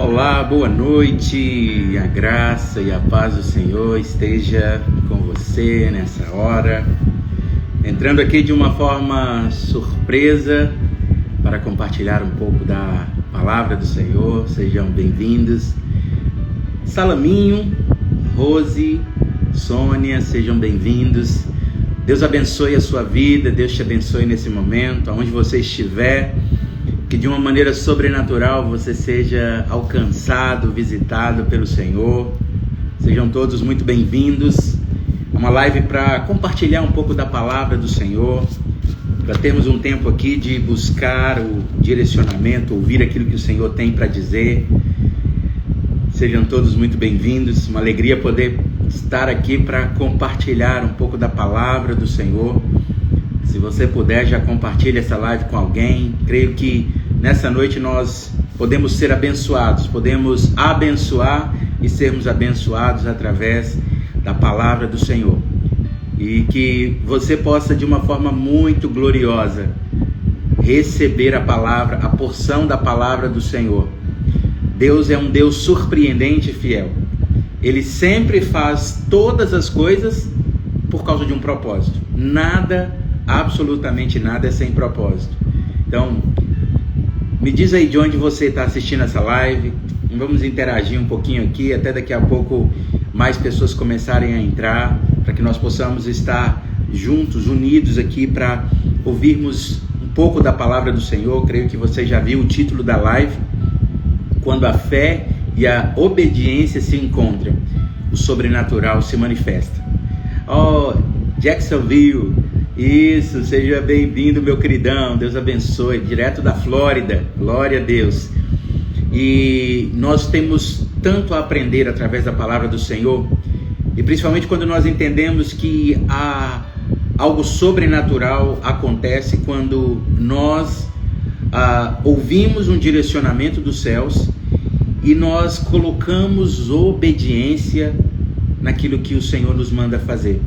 Olá, boa noite, a graça e a paz do Senhor esteja com você nessa hora, entrando aqui de uma forma surpresa para compartilhar um pouco da palavra do Senhor. Sejam bem-vindos, Salaminho, Rose, Sônia, sejam bem-vindos. Deus abençoe a sua vida, Deus te abençoe nesse momento, aonde você estiver, que de uma maneira sobrenatural você seja alcançado, visitado pelo Senhor. Sejam todos muito bem-vindos. É uma live para compartilhar um pouco da palavra do Senhor, para termos um tempo aqui de buscar o direcionamento, ouvir aquilo que o Senhor tem para dizer. Sejam todos muito bem-vindos. Uma alegria poder estar aqui para compartilhar um pouco da palavra do Senhor. Se você puder, já compartilhe essa live com alguém. Creio que nessa noite nós podemos ser abençoados, podemos abençoar e sermos abençoados através da palavra do Senhor. E que você possa, de uma forma muito gloriosa, receber a palavra, a porção da palavra do Senhor. Deus é um Deus surpreendente e fiel. Ele sempre faz todas as coisas por causa de um propósito. Nada, absolutamente nada é sem propósito. Então, me diz aí de onde você está assistindo essa live. Vamos interagir um pouquinho aqui, até daqui a pouco mais pessoas começarem a entrar, para que nós possamos estar juntos, unidos aqui, para ouvirmos um pouco da palavra do Senhor. Creio que você já viu o título da live: Quando a fé e a obediência se encontram, o sobrenatural se manifesta. Oh, Jacksonville, isso, seja bem-vindo, meu queridão, Deus abençoe, direto da Flórida, glória a Deus. E nós temos tanto a aprender através da palavra do Senhor, e principalmente quando nós entendemos que algo sobrenatural acontece quando nós ouvimos um direcionamento dos céus e nós colocamos obediência naquilo que o Senhor nos manda fazer.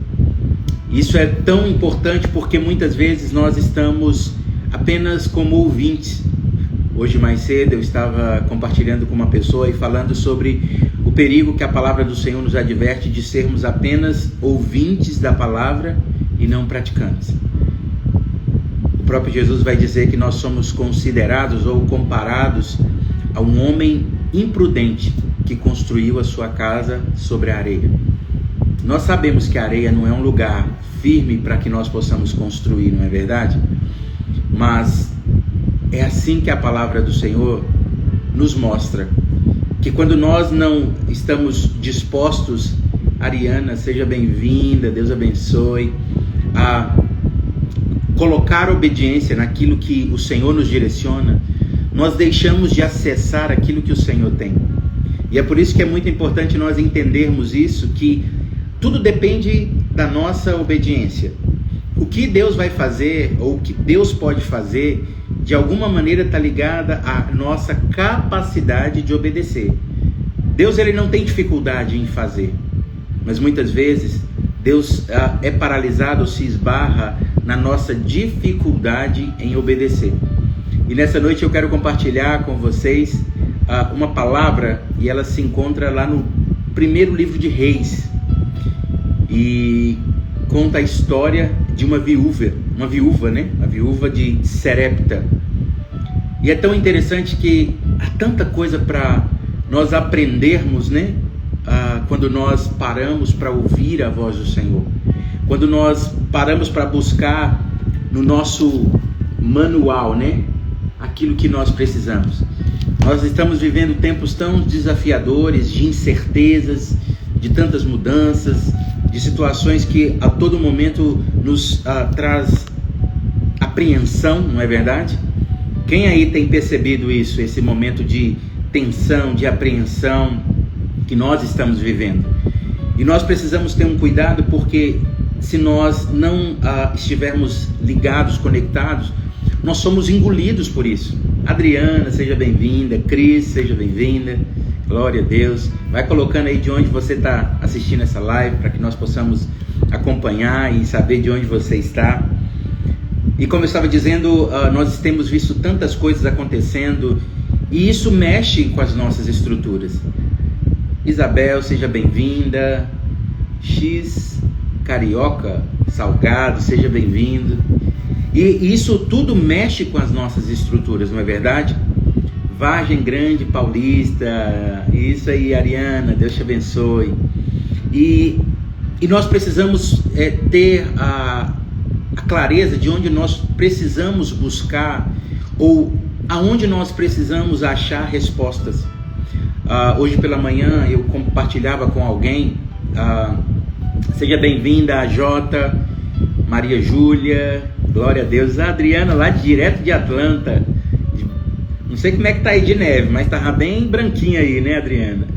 Isso é tão importante porque muitas vezes nós estamos apenas como ouvintes. Hoje mais cedo eu estava compartilhando com uma pessoa e falando sobre o perigo que a palavra do Senhor nos adverte de sermos apenas ouvintes da palavra e não praticantes. O próprio Jesus vai dizer que nós somos considerados ou comparados a um homem imprudente que construiu a sua casa sobre a areia. Nós sabemos que a areia não é um lugar firme para que nós possamos construir, não é verdade? Mas é assim que a palavra do Senhor nos mostra que quando nós não estamos dispostos, Ariana, seja bem-vinda, Deus abençoe, a colocar obediência naquilo que o Senhor nos direciona, nós deixamos de acessar aquilo que o Senhor tem. E é por isso que é muito importante nós entendermos isso, que tudo depende da nossa obediência. O que Deus vai fazer, ou o que Deus pode fazer, de alguma maneira está ligada à nossa capacidade de obedecer. Deus, ele não tem dificuldade em fazer, mas muitas vezes Deus é paralisado ou se esbarra na nossa dificuldade em obedecer. E nessa noite eu quero compartilhar com vocês uma palavra, e ela se encontra lá no primeiro livro de Reis, e conta a história de uma viúva, né? A viúva de Serepta. E é tão interessante que há tanta coisa para nós aprendermos, né? Quando nós paramos para ouvir a voz do Senhor, quando nós paramos para buscar no nosso manual, né? Aquilo que nós precisamos. Nós estamos vivendo tempos tão desafiadores, de incertezas, de tantas mudanças, de situações que a todo momento nos traz apreensão, não é verdade? Quem aí tem percebido isso, esse momento de tensão, de apreensão que nós estamos vivendo? E nós precisamos ter um cuidado, porque se nós não estivermos ligados, conectados, nós somos engolidos por isso. Adriana, seja bem-vinda. Cris, seja bem-vinda. Glória a Deus. Vai colocando aí de onde você está assistindo essa live, para que nós possamos acompanhar e saber de onde você está. E como eu estava dizendo, nós temos visto tantas coisas acontecendo E isso mexe com as nossas estruturas. Isabel, seja bem-vinda. X Carioca Salgado, seja bem-vindo. E isso tudo mexe com as nossas estruturas, não é verdade? Vargem Grande Paulista, isso aí, Ariana, Deus te abençoe. E nós precisamos ter a clareza de onde nós precisamos buscar, ou aonde nós precisamos achar respostas. Hoje pela manhã eu compartilhava com alguém, seja bem-vinda a Jota, Maria Júlia, glória a Deus, a Adriana lá direto de Atlanta, não sei como é que tá aí de neve, mas tava bem branquinha aí, né, Adriana?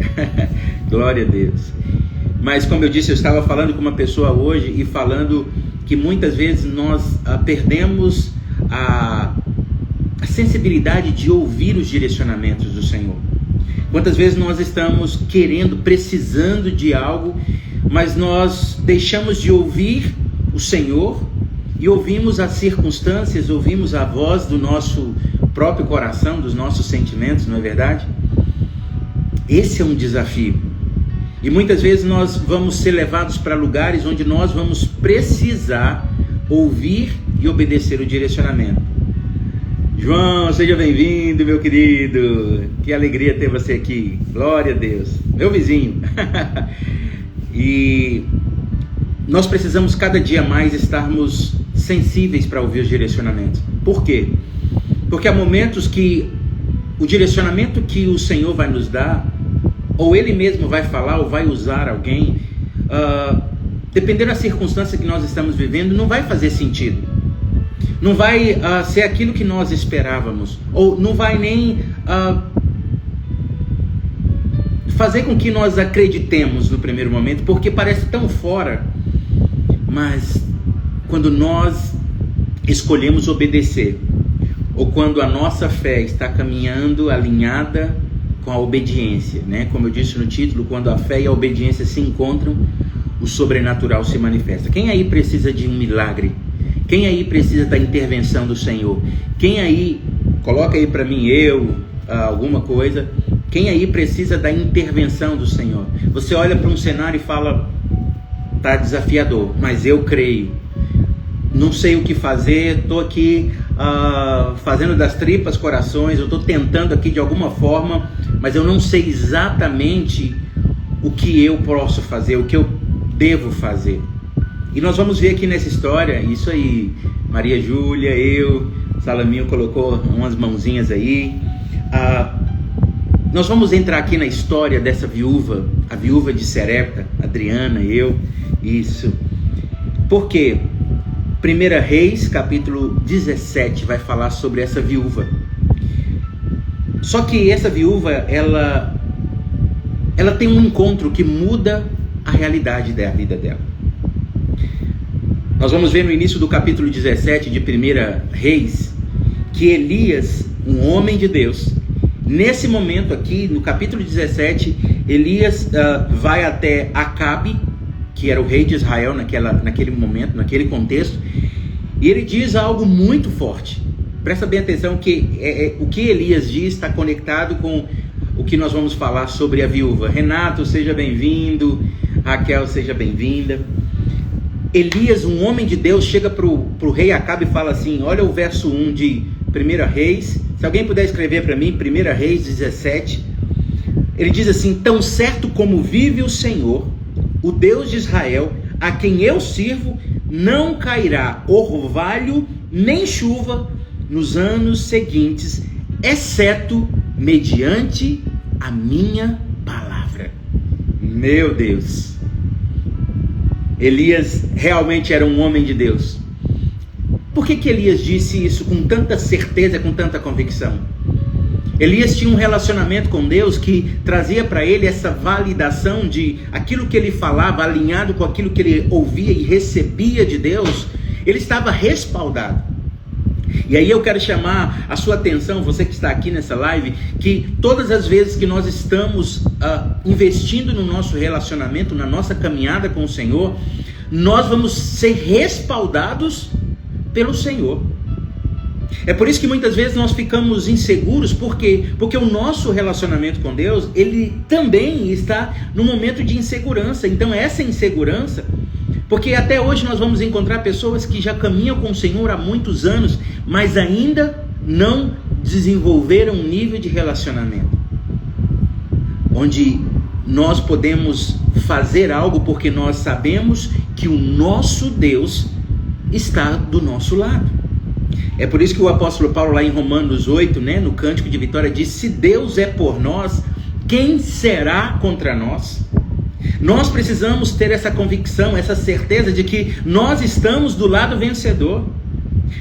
Glória a Deus. Mas como eu disse, eu estava falando com uma pessoa hoje e falando que muitas vezes nós perdemos a sensibilidade de ouvir os direcionamentos do Senhor. Quantas vezes nós estamos querendo, precisando de algo, mas nós deixamos de ouvir o Senhor e ouvimos as circunstâncias, ouvimos a voz do nosso próprio coração, dos nossos sentimentos, não é verdade? Esse é um desafio. E muitas vezes nós vamos ser levados para lugares onde nós vamos precisar ouvir e obedecer o direcionamento. João, seja bem-vindo, meu querido. Que alegria ter você aqui. Glória a Deus. Meu vizinho. E nós precisamos cada dia mais estarmos sensíveis para ouvir os direcionamentos. Por quê? Porque há momentos que o direcionamento que o Senhor vai nos dar, ou Ele mesmo vai falar, ou vai usar alguém, dependendo da circunstância que nós estamos vivendo, não vai fazer sentido. Não vai ser aquilo que nós esperávamos, ou não vai nem fazer com que nós acreditemos no primeiro momento, porque parece tão fora. Mas quando nós escolhemos obedecer, ou quando a nossa fé está caminhando alinhada com a obediência, né? Como eu disse no título, quando a fé e a obediência se encontram, o sobrenatural se manifesta. Quem aí precisa de um milagre? Quem aí precisa da intervenção do Senhor? Quem aí, coloca aí para mim, alguma coisa, quem aí precisa da intervenção do Senhor? Você olha para um cenário e fala, tá desafiador, mas eu creio. Não sei o que fazer, estou aqui fazendo das tripas corações, eu estou tentando aqui de alguma forma, mas eu não sei exatamente o que eu posso fazer, o que eu devo fazer. E nós vamos ver aqui nessa história, isso aí, Maria Júlia, Salaminho colocou umas mãozinhas aí. Nós vamos entrar aqui na história dessa viúva, a viúva de Serepta, Adriana, isso. Por quê? 1 Reis, capítulo 17, vai falar sobre essa viúva. Só que essa viúva, ela tem um encontro que muda a realidade da vida dela. Nós vamos ver no início do capítulo 17 de 1 Reis, que Elias, um homem de Deus, nesse momento aqui, no capítulo 17, Elias vai até Acabe, que era o rei de Israel naquele momento, naquele contexto, e ele diz algo muito forte. Presta bem atenção que o que Elias diz está conectado com o que nós vamos falar sobre a viúva. Renato, seja bem-vindo. Raquel, seja bem-vinda. Elias, um homem de Deus, chega para o rei Acabe e fala assim, olha o verso 1 de 1 Reis, se alguém puder escrever para mim, 1 Reis 17, ele diz assim, tão certo como vive o Senhor, o Deus de Israel, a quem eu sirvo, não cairá orvalho nem chuva nos anos seguintes, exceto mediante a minha palavra. Meu Deus! Elias realmente era um homem de Deus. Por que Elias disse isso com tanta certeza, com tanta convicção? Elias tinha um relacionamento com Deus que trazia para ele essa validação de aquilo que ele falava, alinhado com aquilo que ele ouvia e recebia de Deus, ele estava respaldado. E aí eu quero chamar a sua atenção, você que está aqui nessa live, que todas as vezes que nós estamos investindo no nosso relacionamento, na nossa caminhada com o Senhor, nós vamos ser respaldados pelo Senhor. É por isso que muitas vezes nós ficamos inseguros, por quê? Porque o nosso relacionamento com Deus, ele também está num momento de insegurança. Então essa insegurança, porque até hoje nós vamos encontrar pessoas que já caminham com o Senhor há muitos anos, mas ainda não desenvolveram um nível de relacionamento, onde nós podemos fazer algo porque nós sabemos que o nosso Deus está do nosso lado. É por isso que o apóstolo Paulo lá em Romanos 8, no Cântico de Vitória, diz: se Deus é por nós, quem será contra nós? Nós precisamos ter essa convicção, essa certeza de que nós estamos do lado vencedor.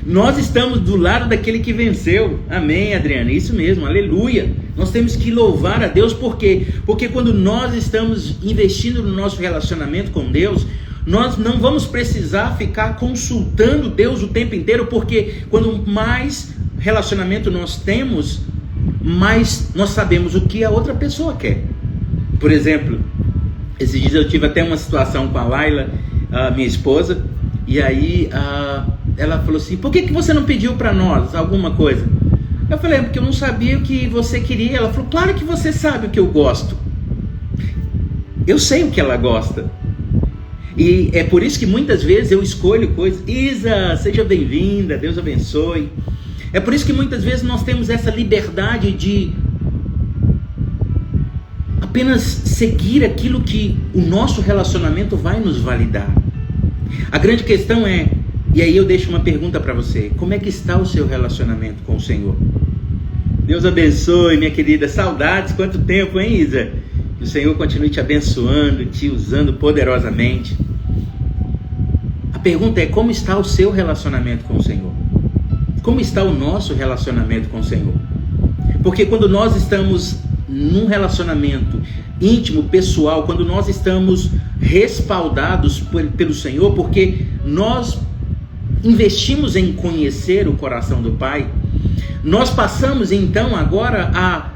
Nós estamos do lado daquele que venceu. Amém, Adriana? Isso mesmo, aleluia. Nós temos que louvar a Deus, por quê? Porque quando nós estamos investindo no nosso relacionamento com Deus, nós não vamos precisar ficar consultando Deus o tempo inteiro, porque quando mais relacionamento nós temos, mais nós sabemos o que a outra pessoa quer. Por exemplo, esses dias eu tive até uma situação com a Laila, minha esposa, e aí ela falou assim: por que você não pediu para nós alguma coisa? Eu falei: porque eu não sabia o que você queria. Ela falou: claro que você sabe o que eu gosto. Eu sei o que ela gosta. E é por isso que muitas vezes eu escolho coisas. Isa, seja bem-vinda, Deus abençoe. É por isso que muitas vezes nós temos essa liberdade de apenas seguir aquilo que o nosso relacionamento vai nos validar. A grande questão é, e aí eu deixo uma pergunta para você: como é que está o seu relacionamento com o Senhor? Deus abençoe, minha querida. Saudades, quanto tempo, hein, Isa? Que o Senhor continue te abençoando, te usando poderosamente. A pergunta é: como está o seu relacionamento com o Senhor? Como está o nosso relacionamento com o Senhor? Porque quando nós estamos num relacionamento íntimo, pessoal, quando nós estamos respaldados pelo Senhor, porque nós investimos em conhecer o coração do Pai, nós passamos então agora a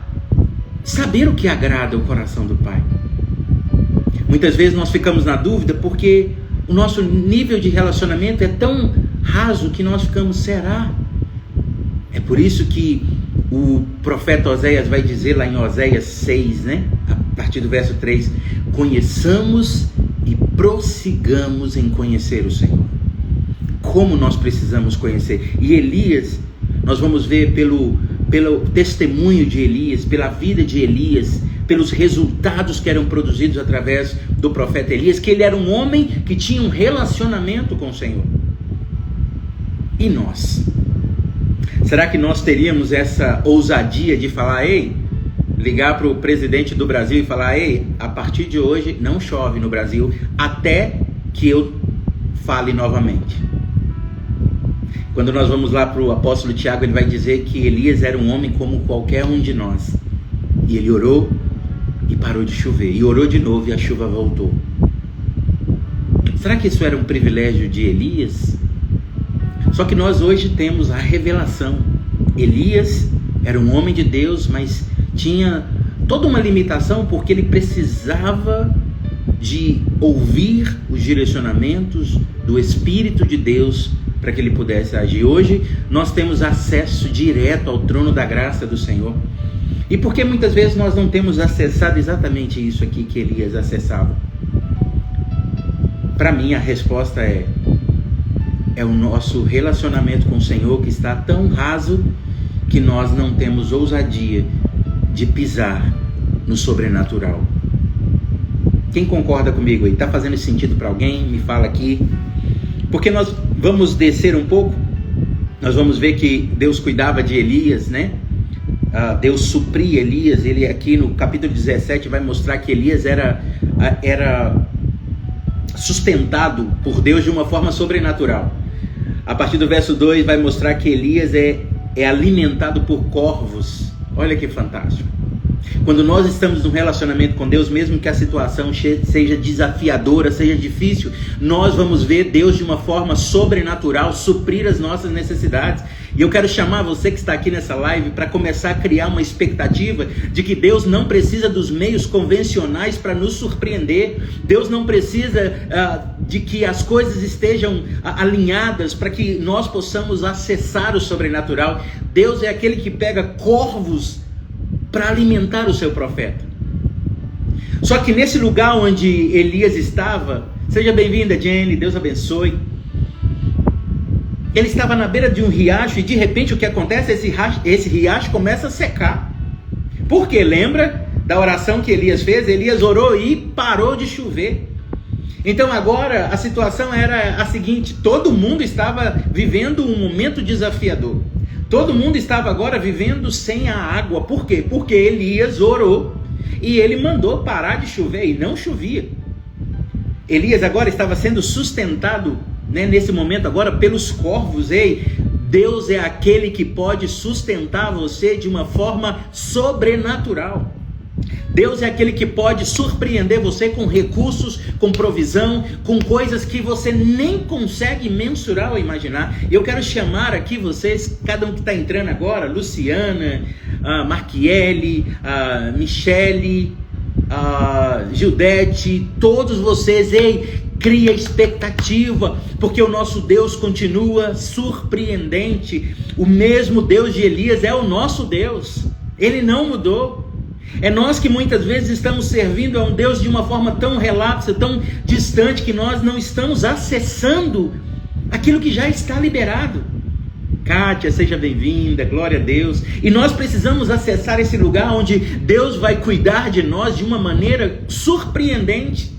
saber o que agrada o coração do Pai. Muitas vezes nós ficamos na dúvida porque o nosso nível de relacionamento é tão raso que nós ficamos: será? É por isso que o profeta Oséias vai dizer lá em Oséias 6, a partir do verso 3: conheçamos e prossigamos em conhecer o Senhor. Como nós precisamos conhecer. E Elias, nós vamos ver pelo testemunho de Elias, pela vida de Elias, pelos resultados que eram produzidos através do profeta Elias, que ele era um homem que tinha um relacionamento com o Senhor. E nós? Será que nós teríamos essa ousadia de falar, ligar para o presidente do Brasil e falar: a partir de hoje não chove no Brasil até que eu fale novamente? Quando nós vamos lá para o apóstolo Tiago, ele vai dizer que Elias era um homem como qualquer um de nós. E ele orou e parou de chover. E orou de novo e a chuva voltou. Será que isso era um privilégio de Elias? Só que nós hoje temos a revelação. Elias era um homem de Deus, mas tinha toda uma limitação, porque ele precisava de ouvir os direcionamentos do Espírito de Deus para que ele pudesse agir. Hoje nós temos acesso direto ao trono da graça do Senhor. E por que muitas vezes nós não temos acessado exatamente isso aqui que Elias acessava? Para mim a resposta é o nosso relacionamento com o Senhor, que está tão raso que nós não temos ousadia de pisar no sobrenatural. Quem concorda comigo aí? Está fazendo sentido para alguém? Me fala aqui. Porque nós vamos descer um pouco, nós vamos ver que Deus cuidava de Elias, Deus supria Elias. Ele aqui no capítulo 17 vai mostrar que Elias era sustentado por Deus de uma forma sobrenatural. A partir do verso 2 vai mostrar que Elias é alimentado por corvos. Olha que fantástico. Quando nós estamos num relacionamento com Deus, mesmo que a situação seja desafiadora, seja difícil, nós vamos ver Deus de uma forma sobrenatural suprir as nossas necessidades. E eu quero chamar você que está aqui nessa live para começar a criar uma expectativa de que Deus não precisa dos meios convencionais para nos surpreender. Deus não precisa de que as coisas estejam alinhadas para que nós possamos acessar o sobrenatural. Deus é aquele que pega corvos para alimentar o seu profeta. Só que nesse lugar onde Elias estava, seja bem-vinda, Jenny, Deus abençoe. Ele estava na beira de um riacho e de repente o que acontece? Esse riacho começa a secar. Por quê? Lembra da oração que Elias fez? Elias orou e parou de chover. Então agora a situação era a seguinte: todo mundo estava vivendo um momento desafiador. Todo mundo estava agora vivendo sem a água. Por quê? Porque Elias orou e ele mandou parar de chover e não chovia. Elias agora estava sendo sustentado, nesse momento agora, pelos corvos. Ei, Deus é aquele que pode sustentar você de uma forma sobrenatural. Deus é aquele que pode surpreender você com recursos, com provisão, com coisas que você nem consegue mensurar ou imaginar. Eu quero chamar aqui vocês, cada um que está entrando agora, Luciana, Marquiele, Michele, Gildete, todos vocês, ei, cria expectativa, porque o nosso Deus continua surpreendente. O mesmo Deus de Elias é o nosso Deus, ele não mudou. É nós que muitas vezes estamos servindo a um Deus de uma forma tão relapsa, tão distante, que nós não estamos acessando aquilo que já está liberado. Kátia, seja bem-vinda, glória a Deus. E nós precisamos acessar esse lugar onde Deus vai cuidar de nós de uma maneira surpreendente.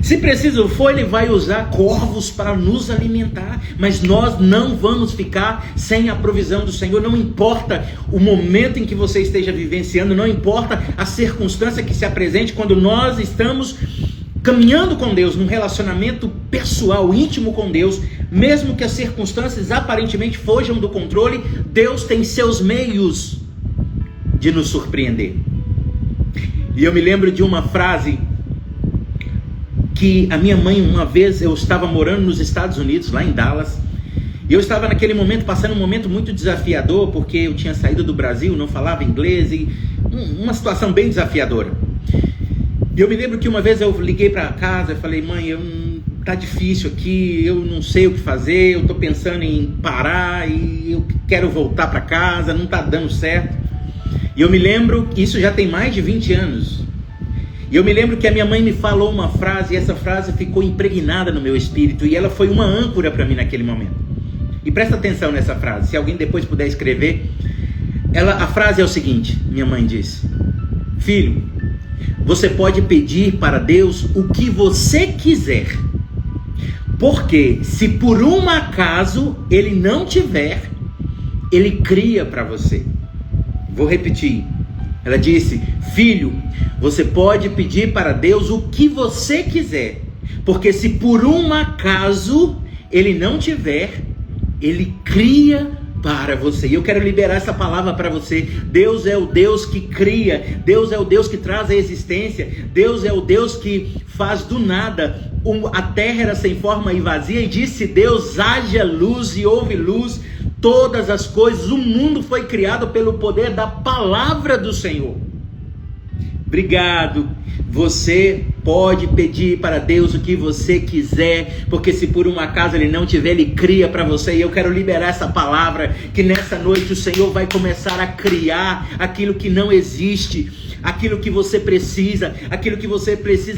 Se preciso for, ele vai usar corvos para nos alimentar, mas nós não vamos ficar sem a provisão do Senhor. Não importa o momento em que você esteja vivenciando, não importa a circunstância que se apresente, quando nós estamos caminhando com Deus, num relacionamento pessoal, íntimo com Deus, mesmo que as circunstâncias aparentemente fujam do controle, Deus tem seus meios de nos surpreender. E eu me lembro de uma frase que a minha mãe, uma vez, eu estava morando nos Estados Unidos, lá em Dallas, e eu estava naquele momento, passando um momento muito desafiador, porque eu tinha saído do Brasil, não falava inglês, e uma situação bem desafiadora. E eu me lembro que uma vez eu liguei para casa e falei: mãe, tá difícil aqui, eu não sei o que fazer, eu estou pensando em parar, e eu quero voltar para casa, não está dando certo. E eu me lembro, isso já tem mais de 20 anos, e eu me lembro que a minha mãe me falou uma frase, e essa frase ficou impregnada no meu espírito, e ela foi uma âncora para mim naquele momento. E presta atenção nessa frase, se alguém depois puder escrever. A frase é o seguinte: minha mãe disse: filho, você pode pedir para Deus o que você quiser, porque se por um acaso Ele não tiver, Ele cria para você. Vou repetir. Ela disse: filho, você pode pedir para Deus o que você quiser, porque se por um acaso Ele não tiver, Ele cria para você. E eu quero liberar essa palavra para você. Deus é o Deus que cria, Deus é o Deus que traz a existência, Deus é o Deus que faz do nada. A terra era sem forma e vazia, e disse Deus: haja luz, e houve luz. Todas as coisas, o mundo foi criado pelo poder da palavra do Senhor. Obrigado. Você pode pedir para Deus o que você quiser, porque se por um acaso Ele não tiver, Ele cria para você. E eu quero liberar essa palavra, que nessa noite o Senhor vai começar a criar aquilo que não existe, aquilo que você precisa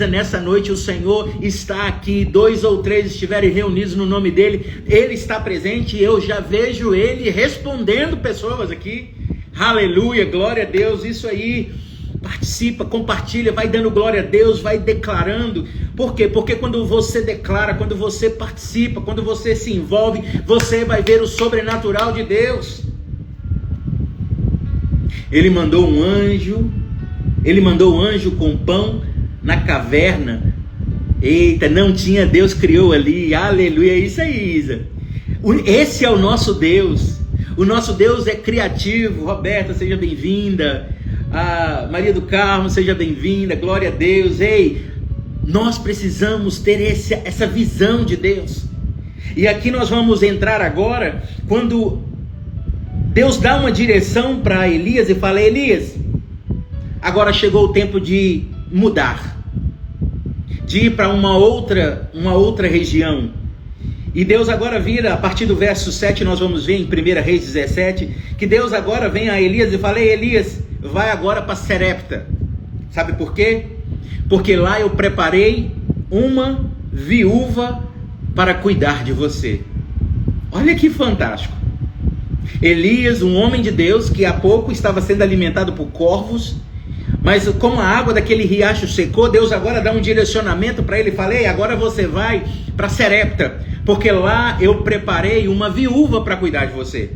nessa noite. O Senhor está aqui. 2 ou 3 estiverem reunidos no nome dEle, Ele está presente, e eu já vejo Ele respondendo pessoas aqui. Aleluia, glória a Deus. Isso aí. Participa, compartilha, vai dando glória a Deus, vai declarando. Por quê? Porque quando você declara, quando você participa, quando você se envolve, você vai ver o sobrenatural de Deus. Ele mandou um anjo com pão na caverna. Eita, não tinha Deus, criou ali. Aleluia, é isso aí, Isa. Esse é o nosso Deus. O nosso Deus é criativo. Roberta, seja bem-vinda. Maria do Carmo, seja bem-vinda, glória a Deus. Ei, nós precisamos ter essa visão de Deus. E aqui nós vamos entrar agora, quando Deus dá uma direção para Elias e fala: Elias, agora chegou o tempo de mudar, de ir para uma outra região. E Deus agora vira, a partir do verso 7, nós vamos ver em 1 Reis 17, que Deus agora vem a Elias e fala: Elias, vai agora para Serepta. Sabe por quê? Porque lá eu preparei uma viúva para cuidar de você. Olha que fantástico. Elias, um homem de Deus que há pouco estava sendo alimentado por corvos, mas como a água daquele riacho secou, Deus agora dá um direcionamento para ele e fala: Ei, agora você vai para Serepta, porque lá eu preparei uma viúva para cuidar de você.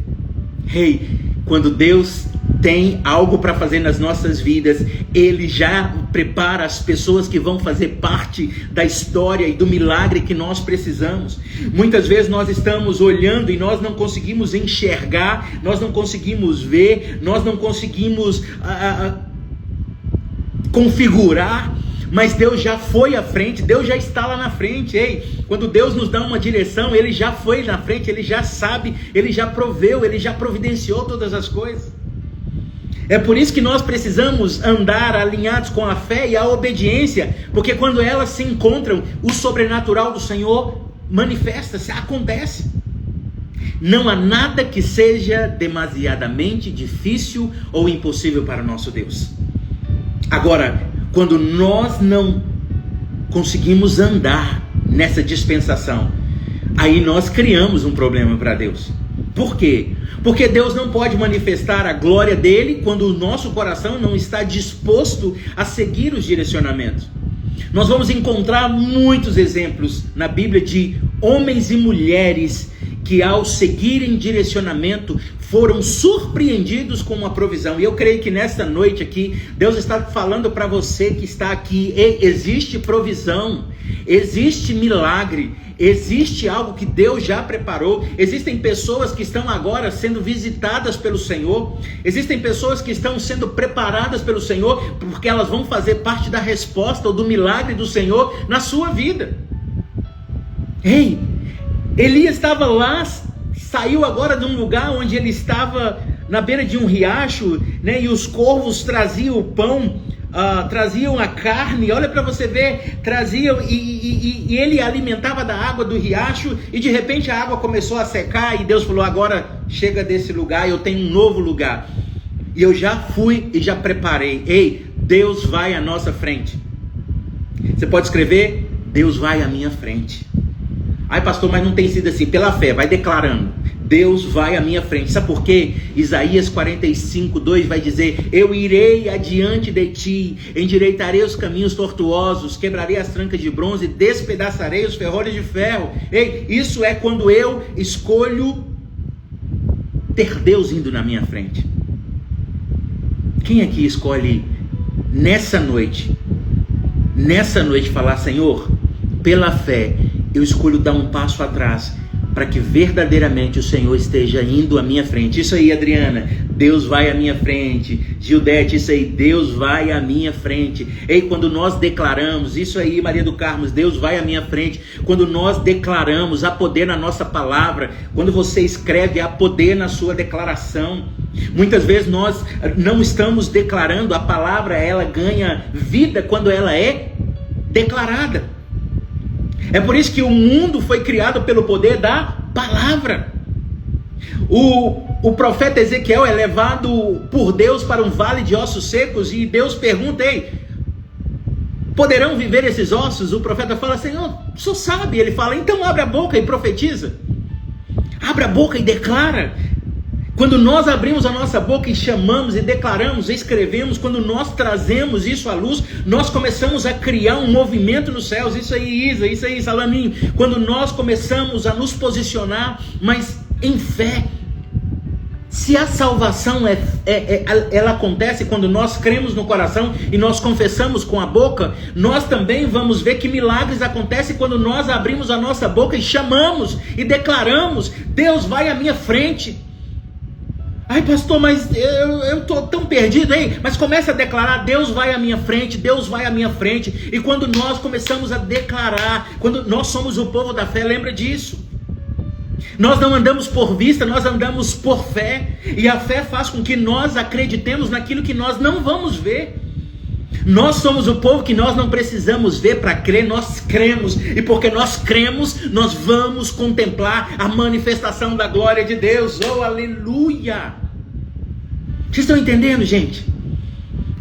Ei, quando Deus tem algo para fazer nas nossas vidas, Ele já prepara as pessoas que vão fazer parte da história e do milagre que nós precisamos. Muitas vezes nós estamos olhando e nós não conseguimos enxergar, nós não conseguimos ver, nós não conseguimos configurar, mas Deus já foi à frente, Deus já está lá na frente. Ei, quando Deus nos dá uma direção, Ele já foi na frente, Ele já sabe, Ele já proveu, Ele já providenciou todas as coisas. É por isso que nós precisamos andar alinhados com a fé e a obediência, porque quando elas se encontram, o sobrenatural do Senhor manifesta-se, acontece. Não há nada que seja demasiadamente difícil ou impossível para o nosso Deus. Agora, quando nós não conseguimos andar nessa dispensação, aí nós criamos um problema para Deus. Por quê? Porque Deus não pode manifestar a glória dele quando o nosso coração não está disposto a seguir os direcionamentos. Nós vamos encontrar muitos exemplos na Bíblia de homens e mulheres que, ao seguirem direcionamento, foram surpreendidos com uma provisão. E eu creio que nesta noite aqui, Deus está falando para você que está aqui: existe provisão, existe milagre, existe algo que Deus já preparou. Existem pessoas que estão agora sendo visitadas pelo Senhor, existem pessoas que estão sendo preparadas pelo Senhor, porque elas vão fazer parte da resposta ou do milagre do Senhor na sua vida. Ei, Elias estava lá, saiu agora de um lugar onde ele estava na beira de um riacho, né? E os corvos traziam o pão, traziam a carne, olha para você ver, traziam, e ele alimentava da água do riacho, e de repente a água começou a secar, e Deus falou: agora chega desse lugar, eu tenho um novo lugar, e eu já fui e já preparei. Ei, Deus vai à nossa frente. Você pode escrever: Deus vai à minha frente. Ai, pastor, mas não tem sido assim. Pela fé, vai declarando: Deus vai à minha frente. Sabe por quê? Isaías 45:2 vai dizer: eu irei adiante de ti, endireitarei os caminhos tortuosos, quebrarei as trancas de bronze, despedaçarei os ferrolhos de ferro. Ei, isso é quando eu escolho ter Deus indo na minha frente. Quem aqui escolhe nessa noite falar: Senhor, pela fé, eu escolho dar um passo atrás, para que verdadeiramente o Senhor esteja indo à minha frente. Isso aí, Adriana, Deus vai à minha frente. Gildete, isso aí, Deus vai à minha frente. Ei, quando nós declaramos, isso aí, Maria do Carmo, Deus vai à minha frente. Quando nós declaramos, há poder na nossa palavra. Quando você escreve, há poder na sua declaração. Muitas vezes nós não estamos declarando, a palavra ela ganha vida quando ela é declarada. É por isso que o mundo foi criado pelo poder da palavra. O profeta Ezequiel é levado por Deus para um vale de ossos secos, e Deus pergunta: ei, poderão viver esses ossos? O profeta fala: Senhor, o Senhor sabe. Ele fala: então abre a boca e profetiza. Abre a boca e declara. Quando nós abrimos a nossa boca e chamamos e declaramos, escrevemos, quando nós trazemos isso à luz, nós começamos a criar um movimento nos céus. Isso aí, Isa, isso aí, Salaminho. Quando nós começamos a nos posicionar, mas em fé. Se a salvação ela acontece quando nós cremos no coração e nós confessamos com a boca, nós também vamos ver que milagres acontecem quando nós abrimos a nossa boca e chamamos e declaramos: Deus vai à minha frente. Ai, pastor, mas eu estou tão perdido aí. Mas começa a declarar: Deus vai à minha frente, Deus vai à minha frente. E quando nós começamos a declarar, quando nós somos o povo da fé, lembra disso. Nós não andamos por vista, nós andamos por fé. E a fé faz com que nós acreditemos naquilo que nós não vamos ver. Nós somos o povo que nós não precisamos ver para crer, nós cremos. E porque nós cremos, nós vamos contemplar a manifestação da glória de Deus. Oh, aleluia! Vocês estão entendendo, gente?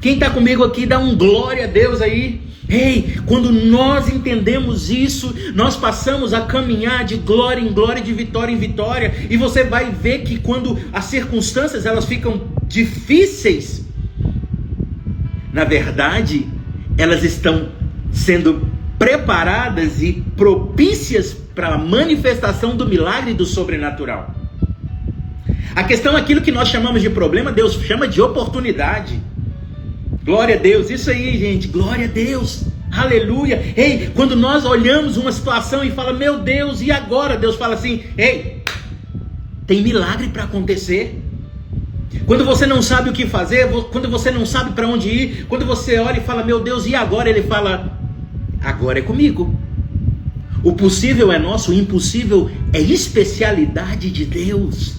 Quem está comigo aqui, dá um glória a Deus aí. Ei, quando nós entendemos isso, nós passamos a caminhar de glória em glória, de vitória em vitória. E você vai ver que quando as circunstâncias elas ficam difíceis, na verdade, elas estão sendo preparadas e propícias para a manifestação do milagre e do sobrenatural. A questão, aquilo que nós chamamos de problema, Deus chama de oportunidade. Glória a Deus, isso aí, gente, glória a Deus, aleluia. Ei, quando nós olhamos uma situação e fala, meu Deus, e agora? Deus fala assim, ei, tem milagre para acontecer. Quando você não sabe o que fazer, quando você não sabe para onde ir, quando você olha e fala, meu Deus, e agora? Ele fala, agora é comigo. O possível é nosso, o impossível é especialidade de Deus.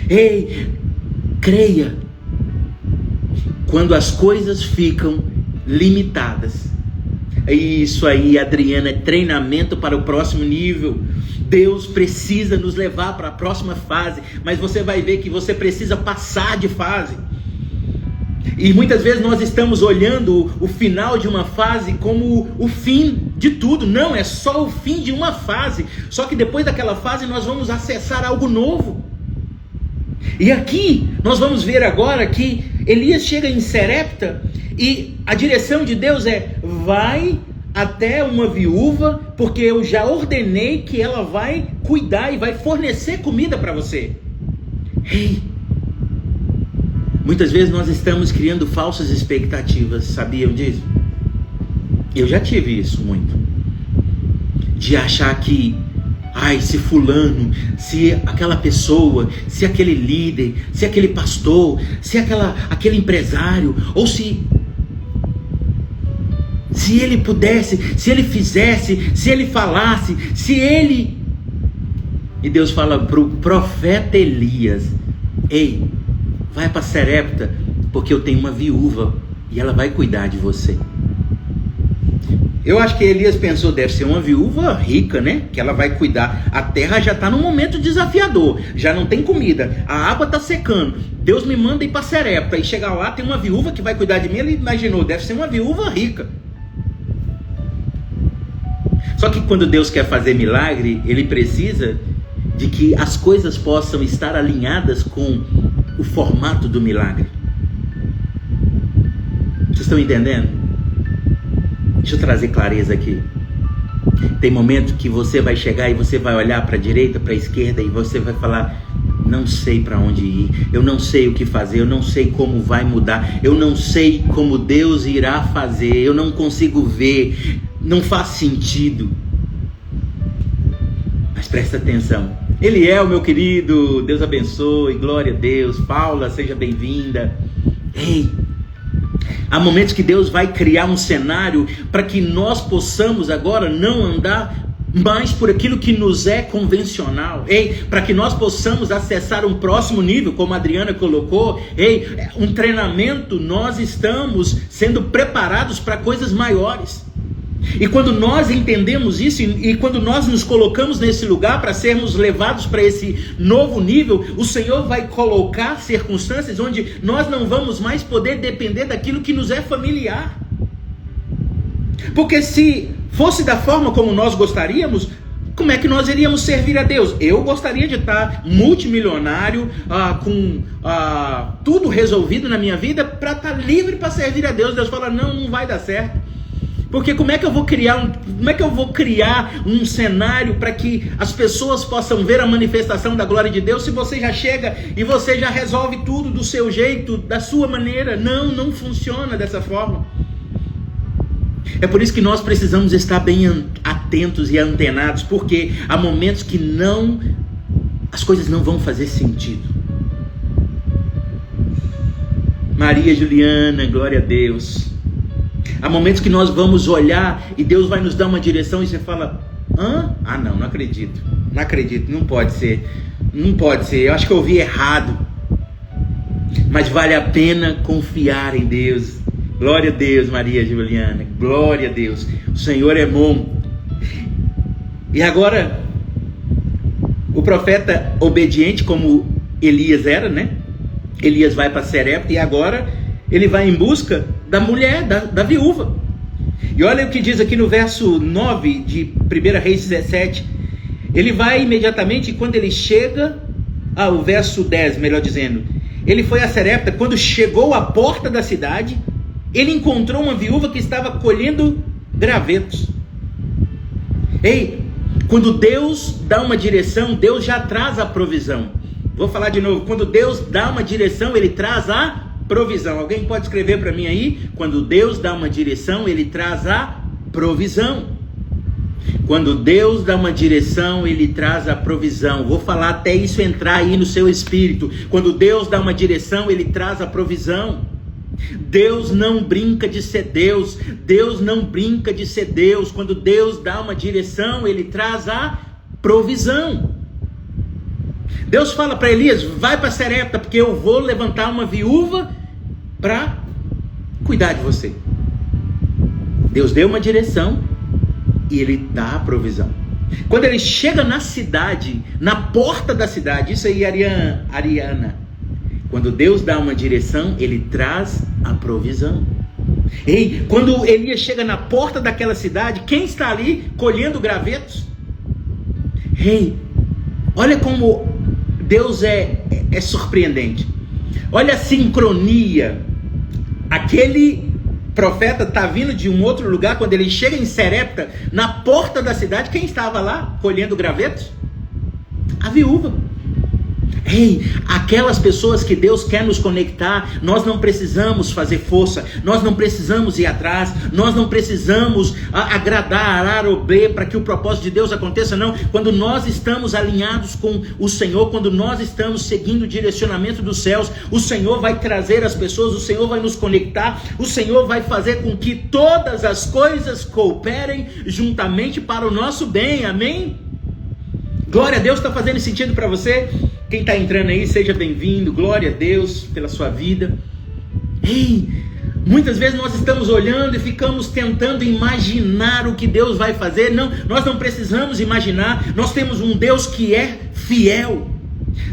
Ei, creia. Quando as coisas ficam limitadas. Isso aí, Adriana, é treinamento para o próximo nível. Deus precisa nos levar para a próxima fase, mas você vai ver que você precisa passar de fase. E muitas vezes nós estamos olhando o final de uma fase como o fim de tudo. Não, é só o fim de uma fase. Só que depois daquela fase nós vamos acessar algo novo. E aqui nós vamos ver agora que Elias chega em Serepta e a direção de Deus é: vai até uma viúva, porque eu já ordenei que ela vai cuidar e vai fornecer comida para você. Ei, muitas vezes nós estamos criando falsas expectativas, sabiam disso? Eu já tive isso muito, de achar que se fulano, se aquela pessoa, se aquele líder, se aquele pastor, se aquele empresário, ou se ele pudesse, se ele fizesse, se ele falasse, se ele... E Deus fala para o profeta Elias: ei, vai para Serepta, porque eu tenho uma viúva e ela vai cuidar de você. Eu acho que Elias pensou, deve ser uma viúva rica, né? Que ela vai cuidar. A terra já está num momento desafiador, já não tem comida, a água está secando. Deus me manda ir para Serepta e chegar lá, tem uma viúva que vai cuidar de mim. Ele imaginou, deve ser uma viúva rica. Só que quando Deus quer fazer milagre, Ele precisa de que as coisas possam estar alinhadas com o formato do milagre. Vocês estão entendendo? Deixa eu trazer clareza aqui. Tem momento que você vai chegar e você vai olhar para a direita, para a esquerda, e você vai falar: não sei para onde ir, eu não sei o que fazer, eu não sei como vai mudar, eu não sei como Deus irá fazer, eu não consigo ver, não faz sentido. Mas presta atenção. Eliel, meu querido, Deus abençoe, glória a Deus. Paula, seja bem-vinda. Ei, há momentos que Deus vai criar um cenário para que nós possamos agora não andar mais por aquilo que nos é convencional. Ei, para que nós possamos acessar um próximo nível, como a Adriana colocou. Ei, um treinamento, nós estamos sendo preparados para coisas maiores. E quando nós entendemos isso, e quando nós nos colocamos nesse lugar para sermos levados para esse novo nível, o Senhor vai colocar circunstâncias onde nós não vamos mais poder depender daquilo que nos é familiar. Porque se fosse da forma como nós gostaríamos, como é que nós iríamos servir a Deus? Eu gostaria de estar multimilionário, com tudo resolvido na minha vida, para estar livre para servir a Deus. Deus fala: não vai dar certo. Porque como é que eu vou criar um cenário para que as pessoas possam ver a manifestação da glória de Deus, se você já chega e você já resolve tudo do seu jeito, da sua maneira? Não funciona dessa forma. É por isso que nós precisamos estar bem atentos e antenados, porque há momentos que as coisas não vão fazer sentido. Maria Juliana, glória a Deus. Há momentos que nós vamos olhar e Deus vai nos dar uma direção e você fala: Ah, não acredito. Não acredito, não pode ser. Não pode ser, eu acho que eu ouvi errado. Mas vale a pena confiar em Deus. Glória a Deus, Maria Juliana. Glória a Deus. O Senhor é bom. E agora, o profeta obediente, como Elias era, né? Elias vai para Sarepta e agora ele vai em busca da mulher, da viúva. E olha o que diz aqui no verso 9 de 1 Reis 17. Ele vai imediatamente, quando ele chega, o verso 10, melhor dizendo, ele foi a Sarepta. Quando chegou à porta da cidade, ele encontrou uma viúva que estava colhendo gravetos. Ei, quando Deus dá uma direção, Deus já traz a provisão. Vou falar de novo, quando Deus dá uma direção, Ele traz a provisão. Alguém pode escrever para mim aí? Quando Deus dá uma direção, Ele traz a provisão. Quando Deus dá uma direção, Ele traz a provisão. Vou falar até isso entrar aí no seu espírito. Quando Deus dá uma direção, Ele traz a provisão. Deus não brinca de ser Deus. Deus não brinca de ser Deus. Quando Deus dá uma direção, Ele traz a provisão. Deus fala para Elias, vai para Sarepta, porque eu vou levantar uma viúva para cuidar de você. Deus deu uma direção e Ele dá a provisão. Quando ele chega na cidade, na porta da cidade, isso aí, Ariana, quando Deus dá uma direção, Ele traz a provisão. Ei, quando Elias chega na porta daquela cidade, quem está ali colhendo gravetos? Ei, olha como Deus é surpreendente. Olha a sincronia. Aquele profeta está vindo de um outro lugar. Quando ele chega em Sarepta, na porta da cidade, quem estava lá colhendo gravetos? A viúva. Ei, aquelas pessoas que Deus quer nos conectar, nós não precisamos fazer força, nós não precisamos ir atrás, nós não precisamos agradar A ou B para que o propósito de Deus aconteça, não. Quando nós estamos alinhados com o Senhor, quando nós estamos seguindo o direcionamento dos céus, o Senhor vai trazer as pessoas, o Senhor vai nos conectar, o Senhor vai fazer com que todas as coisas cooperem juntamente para o nosso bem, amém? Glória a Deus. Está fazendo sentido para você? Quem está entrando aí, seja bem-vindo. Glória a Deus pela sua vida. Ei, muitas vezes nós estamos olhando e ficamos tentando imaginar o que Deus vai fazer. Não, nós não precisamos imaginar. Nós temos um Deus que é fiel.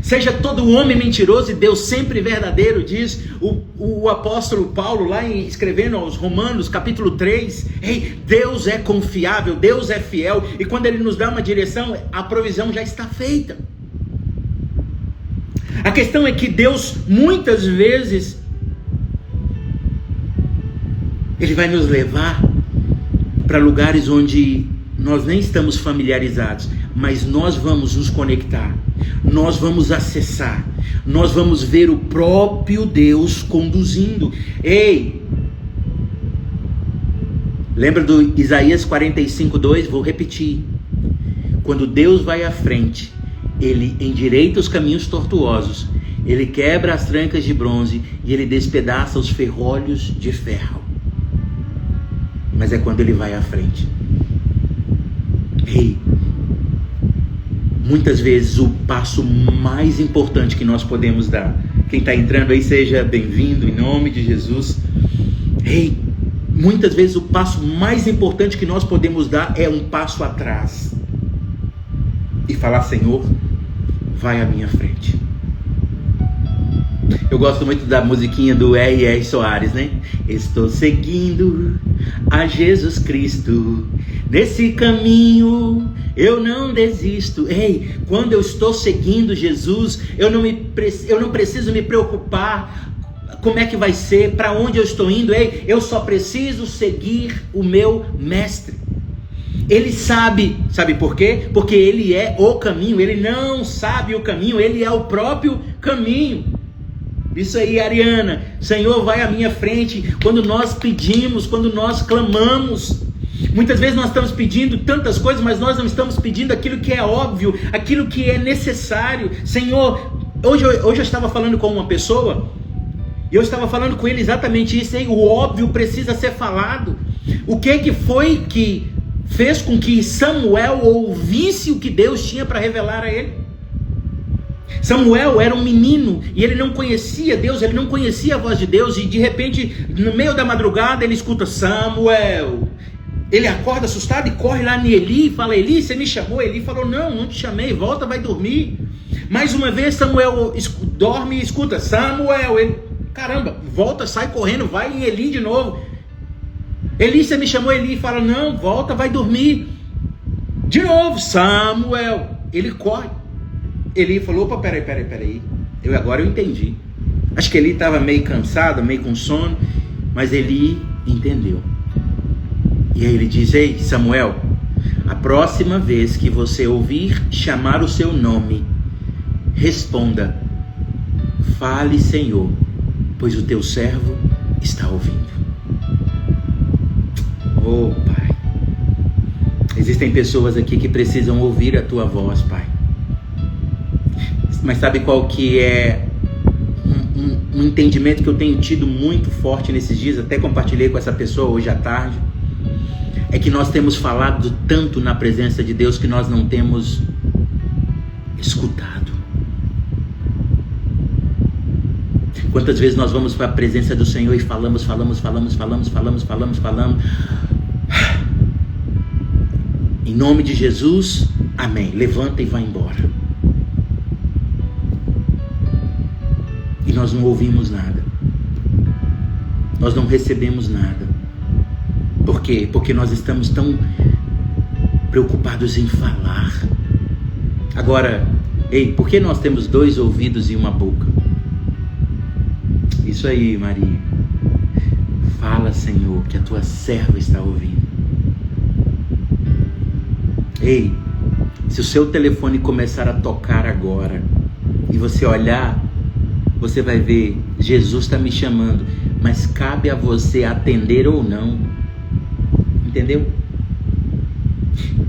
Seja todo homem mentiroso e Deus sempre verdadeiro, diz o apóstolo Paulo lá escrevendo aos Romanos capítulo 3. Ei, Deus é confiável, Deus é fiel, e quando Ele nos dá uma direção, a provisão já está feita. A questão é que Deus muitas vezes Ele vai nos levar para lugares onde nós nem estamos familiarizados, mas nós vamos nos conectar, nós vamos acessar, nós vamos ver o próprio Deus conduzindo. Ei, lembra do Isaías 45:2? Vou repetir. Quando Deus vai à frente, Ele endireita os caminhos tortuosos, Ele quebra as trancas de bronze e Ele despedaça os ferrolhos de ferro. Mas é quando Ele vai à frente. Ei, muitas vezes o passo mais importante que nós podemos dar, quem está entrando aí, seja bem-vindo em nome de Jesus. Ei, muitas vezes o passo mais importante que nós podemos dar é um passo atrás e falar: Senhor, vai à minha frente. Eu gosto muito da musiquinha do R.R. Soares, né? Estou seguindo a Jesus Cristo, nesse caminho eu não desisto. Ei, quando eu estou seguindo Jesus, eu não preciso me preocupar como é que vai ser, para onde eu estou indo. Ei, eu só preciso seguir o meu mestre. Ele sabe por quê? Porque Ele é o caminho. Ele não sabe o caminho, Ele é o próprio caminho. Isso aí, Ariana. Senhor, vai à minha frente. Quando nós pedimos, quando nós clamamos, muitas vezes nós estamos pedindo tantas coisas, mas nós não estamos pedindo aquilo que é óbvio, aquilo que é necessário. Senhor, hoje eu estava falando com uma pessoa, e eu estava falando com ele exatamente isso. Hein? O óbvio precisa ser falado. O que foi que fez com que Samuel ouvisse o que Deus tinha para revelar a ele. Samuel era um menino e ele não conhecia Deus, ele não conhecia a voz de Deus, e de repente, no meio da madrugada, ele escuta Samuel. Ele acorda assustado e corre lá em Eli e fala: Eli, você me chamou? Eli falou: não te chamei, volta, vai dormir. Mais uma vez Samuel dorme e escuta Samuel. Ele, caramba, volta, sai correndo, vai em Eli de novo. Eli, você me chamou? Eli fala: não, volta, vai dormir. De novo, Samuel. Ele corre. Eli falou: opa, peraí. Agora eu entendi. Acho que Eli estava meio cansado, meio com sono, mas Eli entendeu. E aí ele diz: ei, Samuel, a próxima vez que você ouvir chamar o seu nome, responda: fale, Senhor, pois o teu servo está ouvindo. Oh, Pai, existem pessoas aqui que precisam ouvir a tua voz, Pai. Mas sabe qual que é um entendimento que eu tenho tido muito forte nesses dias? Até compartilhei com essa pessoa hoje à tarde. É que nós temos falado tanto na presença de Deus que nós não temos escutado. Quantas vezes nós vamos para a presença do Senhor e falamos. Em nome de Jesus, amém. Levanta e vai embora. E nós não ouvimos nada. Nós não recebemos nada. Por quê? Porque nós estamos tão preocupados em falar. Agora, ei, por que nós temos 2 ouvidos e uma boca? Isso aí, Maria. Fala, Senhor, que a tua serva está ouvindo. Ei, se o seu telefone começar a tocar agora e você olhar, você vai ver: Jesus está me chamando, mas cabe a você atender ou não. Entendeu?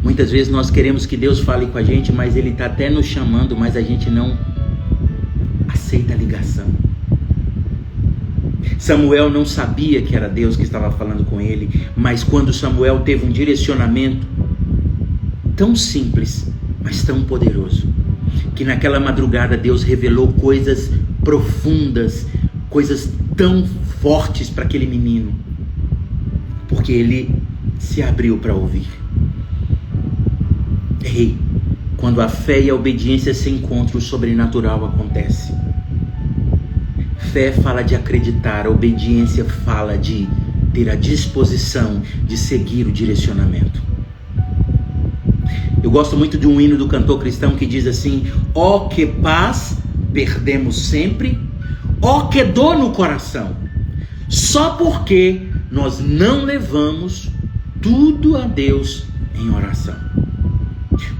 Muitas vezes nós queremos que Deus fale com a gente, mas Ele está até nos chamando, mas a gente não aceita a ligação. Samuel não sabia que era Deus que estava falando com ele, mas quando Samuel teve um direcionamento tão simples, mas tão poderoso, que naquela madrugada Deus revelou coisas profundas, coisas tão fortes para aquele menino, porque ele se abriu para ouvir. Ei, quando a fé e a obediência se encontram, o sobrenatural acontece. Fé fala de acreditar, a obediência fala de ter a disposição de seguir o direcionamento. Eu gosto muito de um hino do cantor cristão que diz assim: ó que paz perdemos sempre, ó que dor no coração, só porque nós não levamos tudo a Deus em oração.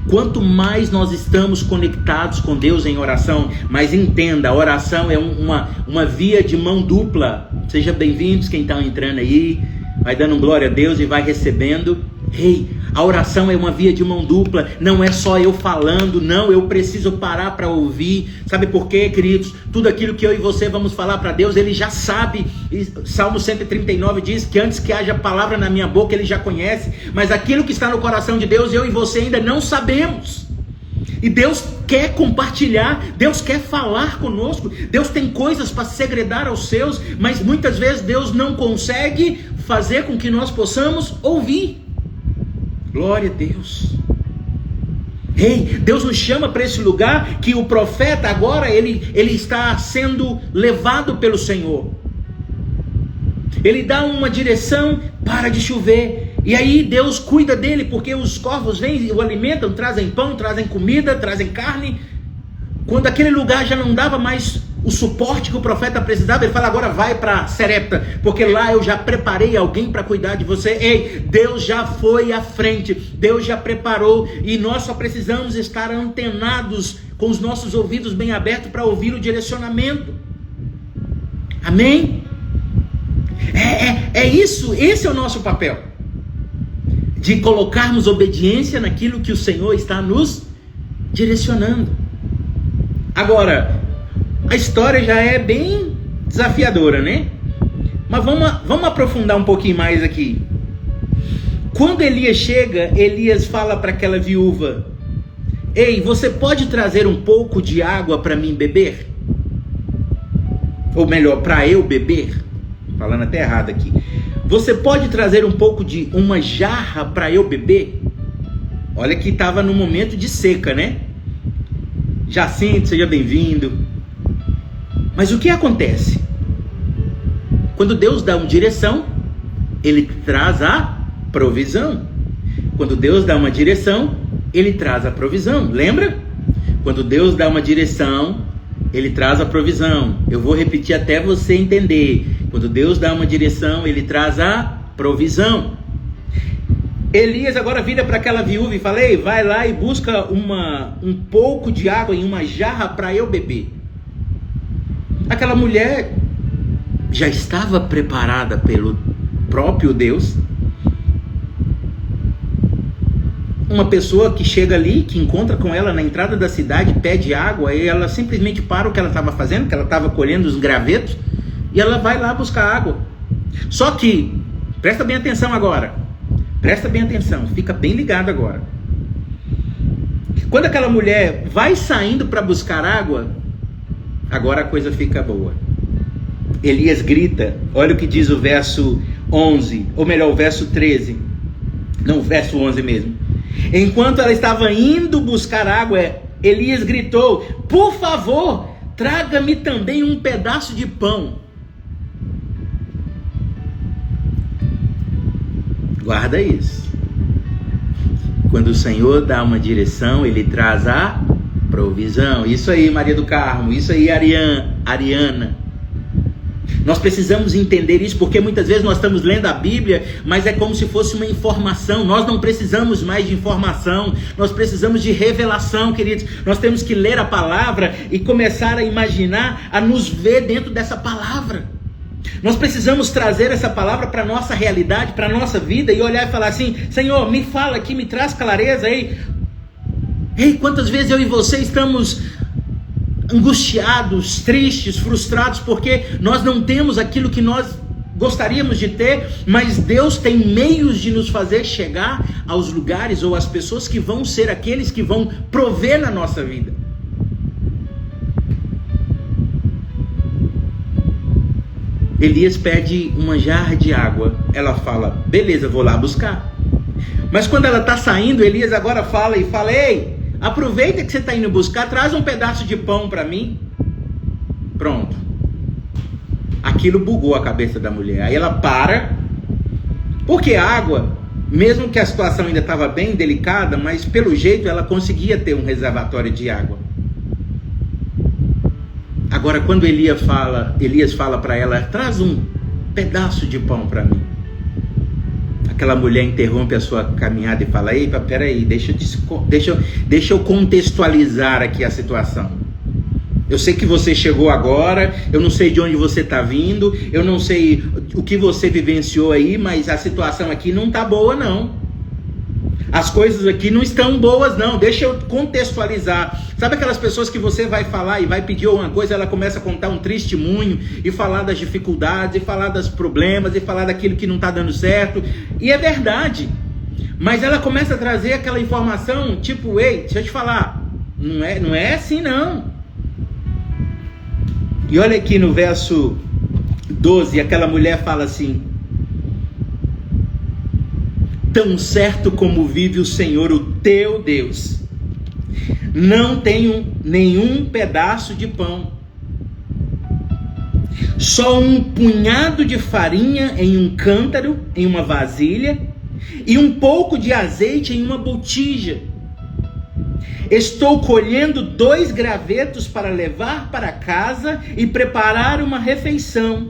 Quanto mais nós estamos conectados com Deus em oração, mas entenda, a oração é uma via de mão dupla. Seja bem-vindos quem está entrando aí, vai dando um glória a Deus e vai recebendo. Ei, a oração é uma via de mão dupla, não é só eu falando, não, eu preciso parar para ouvir. Sabe por quê, queridos? Tudo aquilo que eu e você vamos falar para Deus, Ele já sabe. Salmo 139 diz que antes que haja palavra na minha boca, Ele já conhece, mas aquilo que está no coração de Deus, eu e você ainda não sabemos. E Deus quer compartilhar, Deus quer falar conosco, Deus tem coisas para segredar aos seus, mas muitas vezes Deus não consegue fazer com que nós possamos ouvir. Glória a Deus. Ei, Deus nos chama para esse lugar que o profeta agora, ele está sendo levado pelo Senhor. Ele dá uma direção: para de chover. E aí Deus cuida dele, porque os corvos vêm e o alimentam, trazem pão, trazem comida, trazem carne. Quando aquele lugar já não dava mais o suporte que o profeta precisava, ele fala: agora vai para Serepta, porque lá eu já preparei alguém para cuidar de você. Ei, Deus já foi à frente, Deus já preparou, e nós só precisamos estar antenados, com os nossos ouvidos bem abertos para ouvir o direcionamento. Amém? É isso, esse é o nosso papel, de colocarmos obediência naquilo que o Senhor está nos direcionando. Agora, a história já é bem desafiadora, né? Mas vamos aprofundar um pouquinho mais aqui. Quando Elias chega, Elias fala para aquela viúva: ei, você pode trazer um pouco de água para mim beber? Ou melhor, para eu beber? Falando até errado aqui. Você pode trazer um pouco de uma jarra para eu beber? Olha que estava no momento de seca, né? Jacinto, seja bem-vindo. Mas o que acontece? Quando Deus dá uma direção, Ele traz a provisão. Quando Deus dá uma direção, Ele traz a provisão. Lembra? Quando Deus dá uma direção, Ele traz a provisão. Eu vou repetir até você entender. Quando Deus dá uma direção, Ele traz a provisão. Elias agora vira para aquela viúva e fala: ei, vai lá e busca um pouco de água em uma jarra para eu beber. Aquela mulher já estava preparada pelo próprio Deus. Uma pessoa que chega ali, que encontra com ela na entrada da cidade, pede água, e ela simplesmente para o que ela estava fazendo, que ela estava colhendo os gravetos, e ela vai lá buscar água. Só que, presta bem atenção agora, presta bem atenção, fica bem ligado agora. Quando aquela mulher vai saindo para buscar água, agora a coisa fica boa. Elias grita, olha o que diz o verso 11, ou melhor, o verso 13, não, o verso 11 mesmo. Enquanto ela estava indo buscar água, Elias gritou: por favor, traga-me também um pedaço de pão. Guarda isso. Quando o Senhor dá uma direção, Ele traz a provisão. Isso aí, Maria do Carmo, isso aí, Ariana. Nós precisamos entender isso, porque muitas vezes nós estamos lendo a Bíblia, mas é como se fosse uma informação. Nós não precisamos mais de informação, nós precisamos de revelação, queridos. Nós temos que ler a palavra e começar a imaginar, a nos ver dentro dessa palavra. Nós precisamos trazer essa palavra para a nossa realidade, para a nossa vida, e olhar e falar assim: Senhor, me fala aqui, me traz clareza. Ei, quantas vezes eu e você estamos angustiados, tristes, frustrados, porque nós não temos aquilo que nós gostaríamos de ter, mas Deus tem meios de nos fazer chegar aos lugares ou às pessoas que vão ser aqueles que vão prover na nossa vida. Elias pede uma jarra de água, ela fala: beleza, vou lá buscar. Mas quando ela está saindo, Elias agora fala: ei, aproveita que você está indo buscar, traz um pedaço de pão para mim. Pronto. Aquilo bugou a cabeça da mulher. Aí ela para, porque a água, mesmo que a situação ainda estava bem delicada, mas pelo jeito ela conseguia ter um reservatório de água. Agora, quando Elias fala para ela: traz um pedaço de pão para mim. Aquela mulher interrompe a sua caminhada e fala: ei, peraí, deixa eu contextualizar aqui a situação. Eu sei que você chegou agora, eu não sei de onde você está vindo, eu não sei o que você vivenciou aí, mas a situação aqui não está boa não. As coisas aqui não estão boas não, deixa eu contextualizar. Sabe aquelas pessoas que você vai falar e vai pedir alguma coisa, ela começa a contar um testemunho e falar das dificuldades, e falar dos problemas, e falar daquilo que não está dando certo, e é verdade, mas ela começa a trazer aquela informação, tipo: ei, deixa eu te falar, não é assim não. E olha aqui no verso 12, aquela mulher fala assim: tão certo como vive o Senhor, o teu Deus, não tenho nenhum pedaço de pão, só um punhado de farinha em um cântaro, em uma vasilha, e um pouco de azeite em uma botija. Estou colhendo 2 gravetos para levar para casa e preparar uma refeição.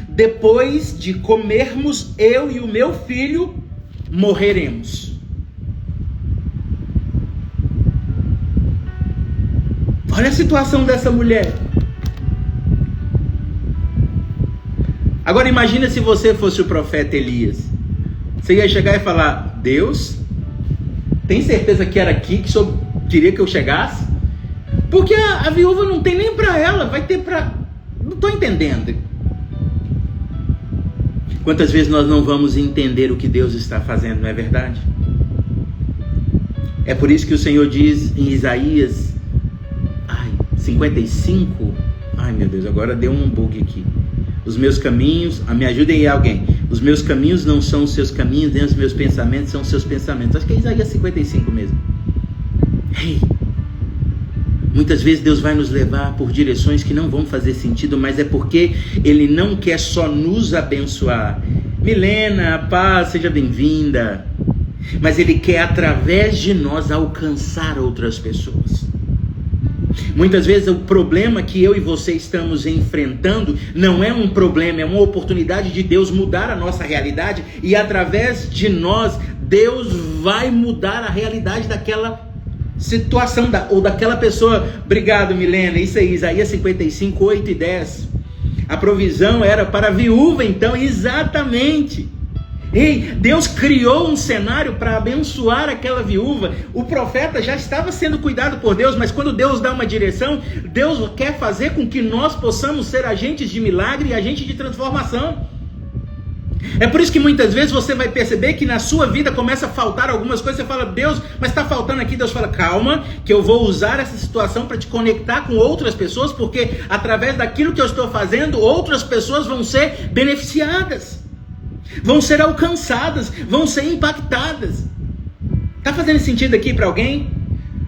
Depois de comermos, eu e o meu filho morreremos. Olha a situação dessa mulher. Agora imagina se você fosse o profeta Elias. Você ia chegar e falar: Deus, tem certeza que era aqui que o senhor queria que eu chegasse? Porque a viúva não tem nem para ela, vai ter para... Não estou entendendo. Quantas vezes nós não vamos entender o que Deus está fazendo, não é verdade? É por isso que o Senhor diz em Isaías 55, meu Deus, agora deu um bug aqui. Os meus caminhos, me ajudem aí alguém. Os meus caminhos não são os seus caminhos, nem os meus pensamentos são os seus pensamentos. Acho que é Isaías 55 mesmo. Muitas vezes Deus vai nos levar por direções que não vão fazer sentido, mas é porque Ele não quer só nos abençoar. Milena, paz, seja bem-vinda. Mas Ele quer, através de nós, alcançar outras pessoas. Muitas vezes o problema que eu e você estamos enfrentando não é um problema, é uma oportunidade de Deus mudar a nossa realidade, e através de nós, Deus vai mudar a realidade daquela situação ou daquela pessoa. Obrigado, Milena. Isso aí, Isaías 55, 8 e 10. A provisão era para a viúva, então, exatamente. Deus criou um cenário para abençoar aquela viúva. O profeta já estava sendo cuidado por Deus, mas quando Deus dá uma direção, Deus quer fazer com que nós possamos ser agentes de milagre e agentes de transformação. É por isso que muitas vezes você vai perceber que na sua vida começa a faltar algumas coisas. Você fala, Deus, mas está faltando aqui. Deus fala, calma, que eu vou usar essa situação para te conectar com outras pessoas, porque através daquilo que eu estou fazendo, outras pessoas vão ser beneficiadas, vão ser alcançadas, vão ser impactadas. Está fazendo sentido aqui para alguém?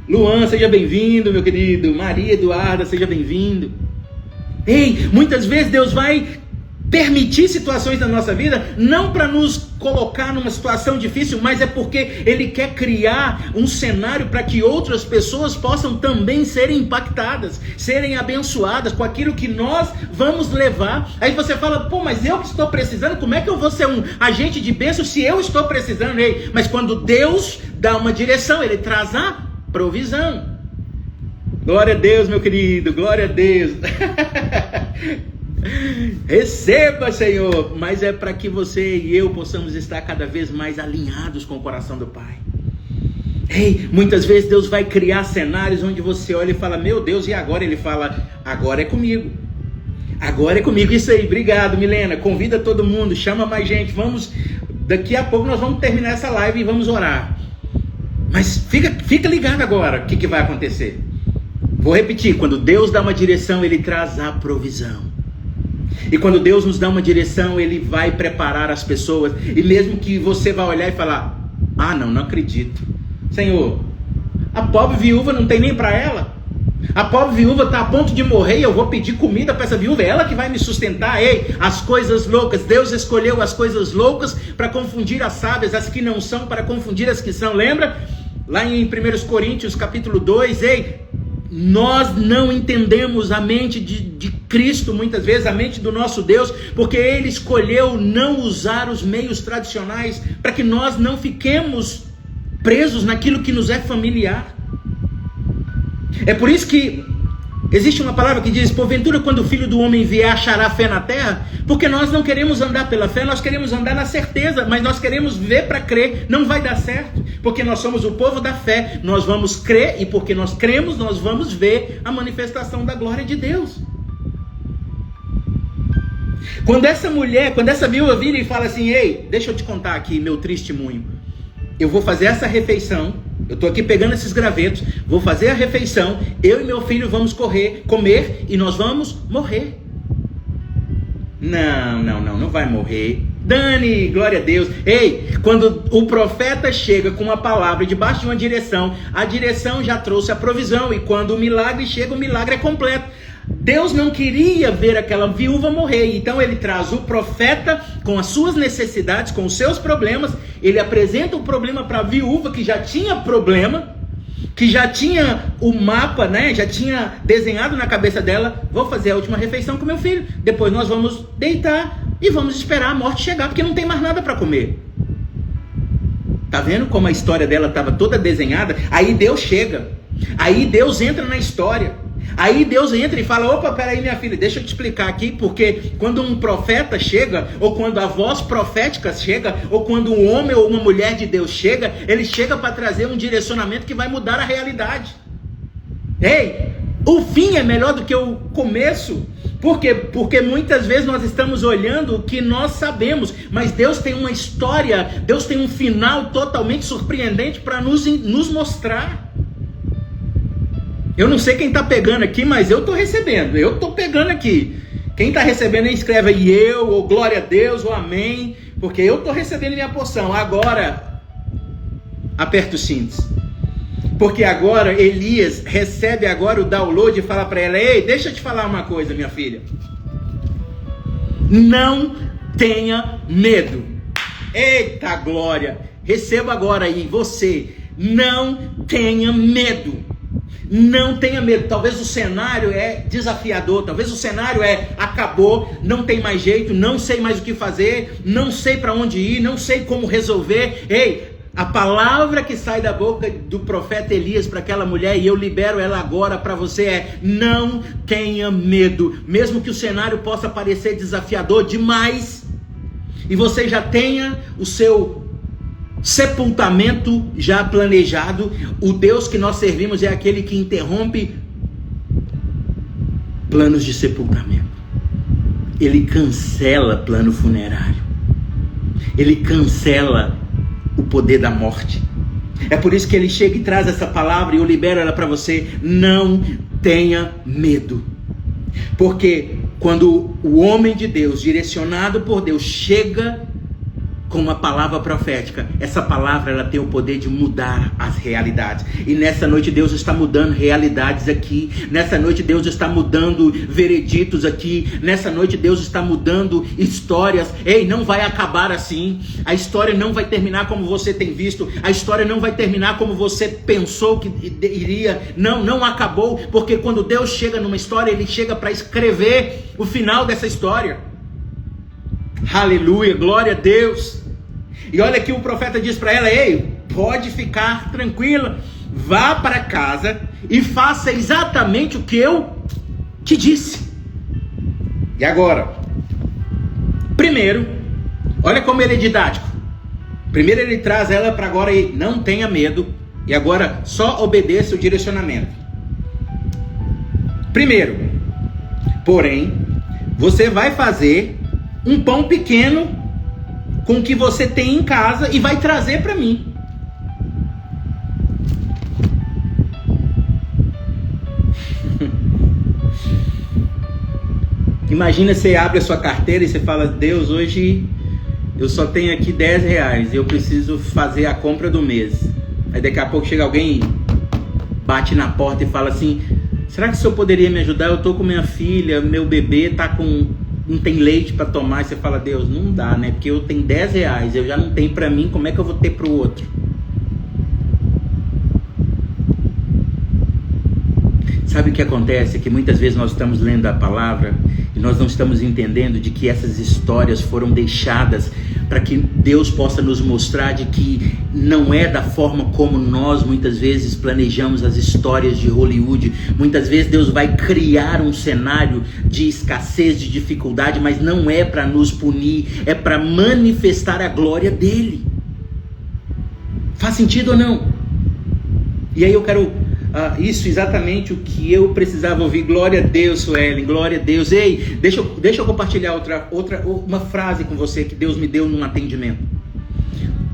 Luan, seja bem-vindo, meu querido. Maria Eduarda, seja bem-vindo. Muitas vezes Deus vai permitir situações na nossa vida, não para nos colocar numa situação difícil, mas é porque Ele quer criar um cenário para que outras pessoas possam também serem impactadas, serem abençoadas com aquilo que nós vamos levar. Aí você fala, mas eu que estou precisando, como é que eu vou ser um agente de bênção se eu estou precisando? Mas quando Deus dá uma direção, Ele traz a provisão. Glória a Deus, meu querido, glória a Deus. Receba, Senhor. Mas é para que você e eu possamos estar cada vez mais alinhados com o coração do Pai. Muitas vezes Deus vai criar cenários onde você olha e fala, meu Deus, e agora? Ele fala, agora é comigo. Agora é comigo. Isso aí, obrigado, Milena. Convida todo mundo, chama mais gente. Daqui a pouco nós vamos terminar essa live e vamos orar. Mas fica ligado agora, o que vai acontecer. Vou repetir, quando Deus dá uma direção, Ele traz a provisão. E quando Deus nos dá uma direção, Ele vai preparar as pessoas. E mesmo que você vá olhar e falar, não acredito. Senhor, a pobre viúva não tem nem para ela. A pobre viúva está a ponto de morrer e eu vou pedir comida para essa viúva. É ela que vai me sustentar. As coisas loucas. Deus escolheu as coisas loucas para confundir as sábias. As que não são para confundir as que são. Lembra? Lá em 1 Coríntios capítulo 2, nós não entendemos a mente de Cristo muitas vezes, a mente do nosso Deus, porque Ele escolheu não usar os meios tradicionais para que nós não fiquemos presos naquilo que nos é familiar. É por isso que existe uma palavra que diz, porventura quando o Filho do Homem vier achará fé na terra, porque nós não queremos andar pela fé, nós queremos andar na certeza, mas nós queremos ver para crer, não vai dar certo, porque nós somos o povo da fé, nós vamos crer, e porque nós cremos, nós vamos ver a manifestação da glória de Deus. Quando essa viúva vira e fala assim, deixa eu te contar aqui meu testemunho, eu vou fazer essa refeição, eu estou aqui pegando esses gravetos, vou fazer a refeição, eu e meu filho vamos comer e nós vamos morrer. Não vai morrer. Dani, glória a Deus. Quando o profeta chega com uma palavra debaixo de uma direção, a direção já trouxe a provisão, e quando o milagre chega, o milagre é completo. Deus não queria ver aquela viúva morrer, então Ele traz o profeta com as suas necessidades, com os seus problemas. Ele apresenta o problema para a viúva que já tinha problema, que já tinha o mapa, já tinha desenhado na cabeça dela, vou fazer a última refeição com meu filho, depois nós vamos deitar e vamos esperar a morte chegar, porque não tem mais nada para comer. Tá vendo como a história dela estava toda desenhada? Aí Deus chega, aí Deus entra na história. Aí Deus entra e fala, opa, peraí minha filha, deixa eu te explicar aqui, porque quando um profeta chega, ou quando a voz profética chega, ou quando um homem ou uma mulher de Deus chega, ele chega para trazer um direcionamento que vai mudar a realidade. O fim é melhor do que o começo. Por quê? Porque muitas vezes nós estamos olhando o que nós sabemos, mas Deus tem uma história, Deus tem um final totalmente surpreendente para nos mostrar. Eu não sei quem está pegando aqui, mas eu estou recebendo, eu estou pegando aqui. Quem está recebendo aí escreve aí eu, ou glória a Deus, ou amém, porque eu estou recebendo minha porção. Agora, aperta os cintos. Porque agora Elias recebe agora o download e fala para ela: ei, deixa eu te falar uma coisa, minha filha. Não tenha medo. Eita glória. Receba agora aí, você. Não tenha medo. Não tenha medo. Talvez o cenário é desafiador. Talvez o cenário é acabou, não tem mais jeito, não sei mais o que fazer, não sei para onde ir, não sei como resolver. Ei, a palavra que sai da boca do profeta Elias para aquela mulher, e eu libero ela agora para você, é: não tenha medo. Mesmo que o cenário possa parecer desafiador demais, e você já tenha o seu sepultamento já planejado, o Deus que nós servimos é aquele que interrompe planos de sepultamento. Ele cancela plano funerário. Ele cancela o poder da morte. É por isso que ele chega e traz essa palavra, e eu libero ela para você: não tenha medo. Porque quando o homem de Deus, direcionado por Deus, chega com uma palavra profética, essa palavra ela tem o poder de mudar as realidades. E nessa noite Deus está mudando realidades aqui. Nessa noite Deus está mudando vereditos aqui. Nessa noite Deus está mudando histórias. Ei, não vai acabar assim. A história não vai terminar como você tem visto. A história não vai terminar como você pensou que iria. Não acabou. Porque quando Deus chega numa história, Ele chega para escrever o final dessa história. Aleluia, glória a Deus. E olha que o profeta diz para ela: ei, pode ficar tranquila, vá para casa e faça exatamente o que eu te disse. E agora, primeiro, olha como ele é didático. Primeiro ele traz ela para agora e não tenha medo, e agora só obedeça o direcionamento. Primeiro, porém, você vai fazer um pão pequeno com o que você tem em casa e vai trazer para mim. Imagina, você abre a sua carteira e você fala: Deus, hoje eu só tenho aqui R$10 e eu preciso fazer a compra do mês. Aí daqui a pouco chega alguém, bate na porta e fala assim: será que o senhor poderia me ajudar? Eu tô com minha filha, meu bebê tá com... não tem leite para tomar. E você fala: Deus, não dá, né? Porque eu tenho R$10, eu já não tenho para mim, como é que eu vou ter para o outro? Sabe o que acontece? Que muitas vezes nós estamos lendo a palavra e nós não estamos entendendo de que essas histórias foram deixadas para que Deus possa nos mostrar de que não é da forma como nós muitas vezes planejamos as histórias de Hollywood. Muitas vezes Deus vai criar um cenário de escassez, de dificuldade, mas não é para nos punir, é para manifestar a glória dele. Faz sentido ou não? E aí eu quero... isso exatamente o que eu precisava ouvir. Glória a Deus, Suelen, glória a Deus. Ei, deixa eu compartilhar uma frase com você que Deus me deu num atendimento.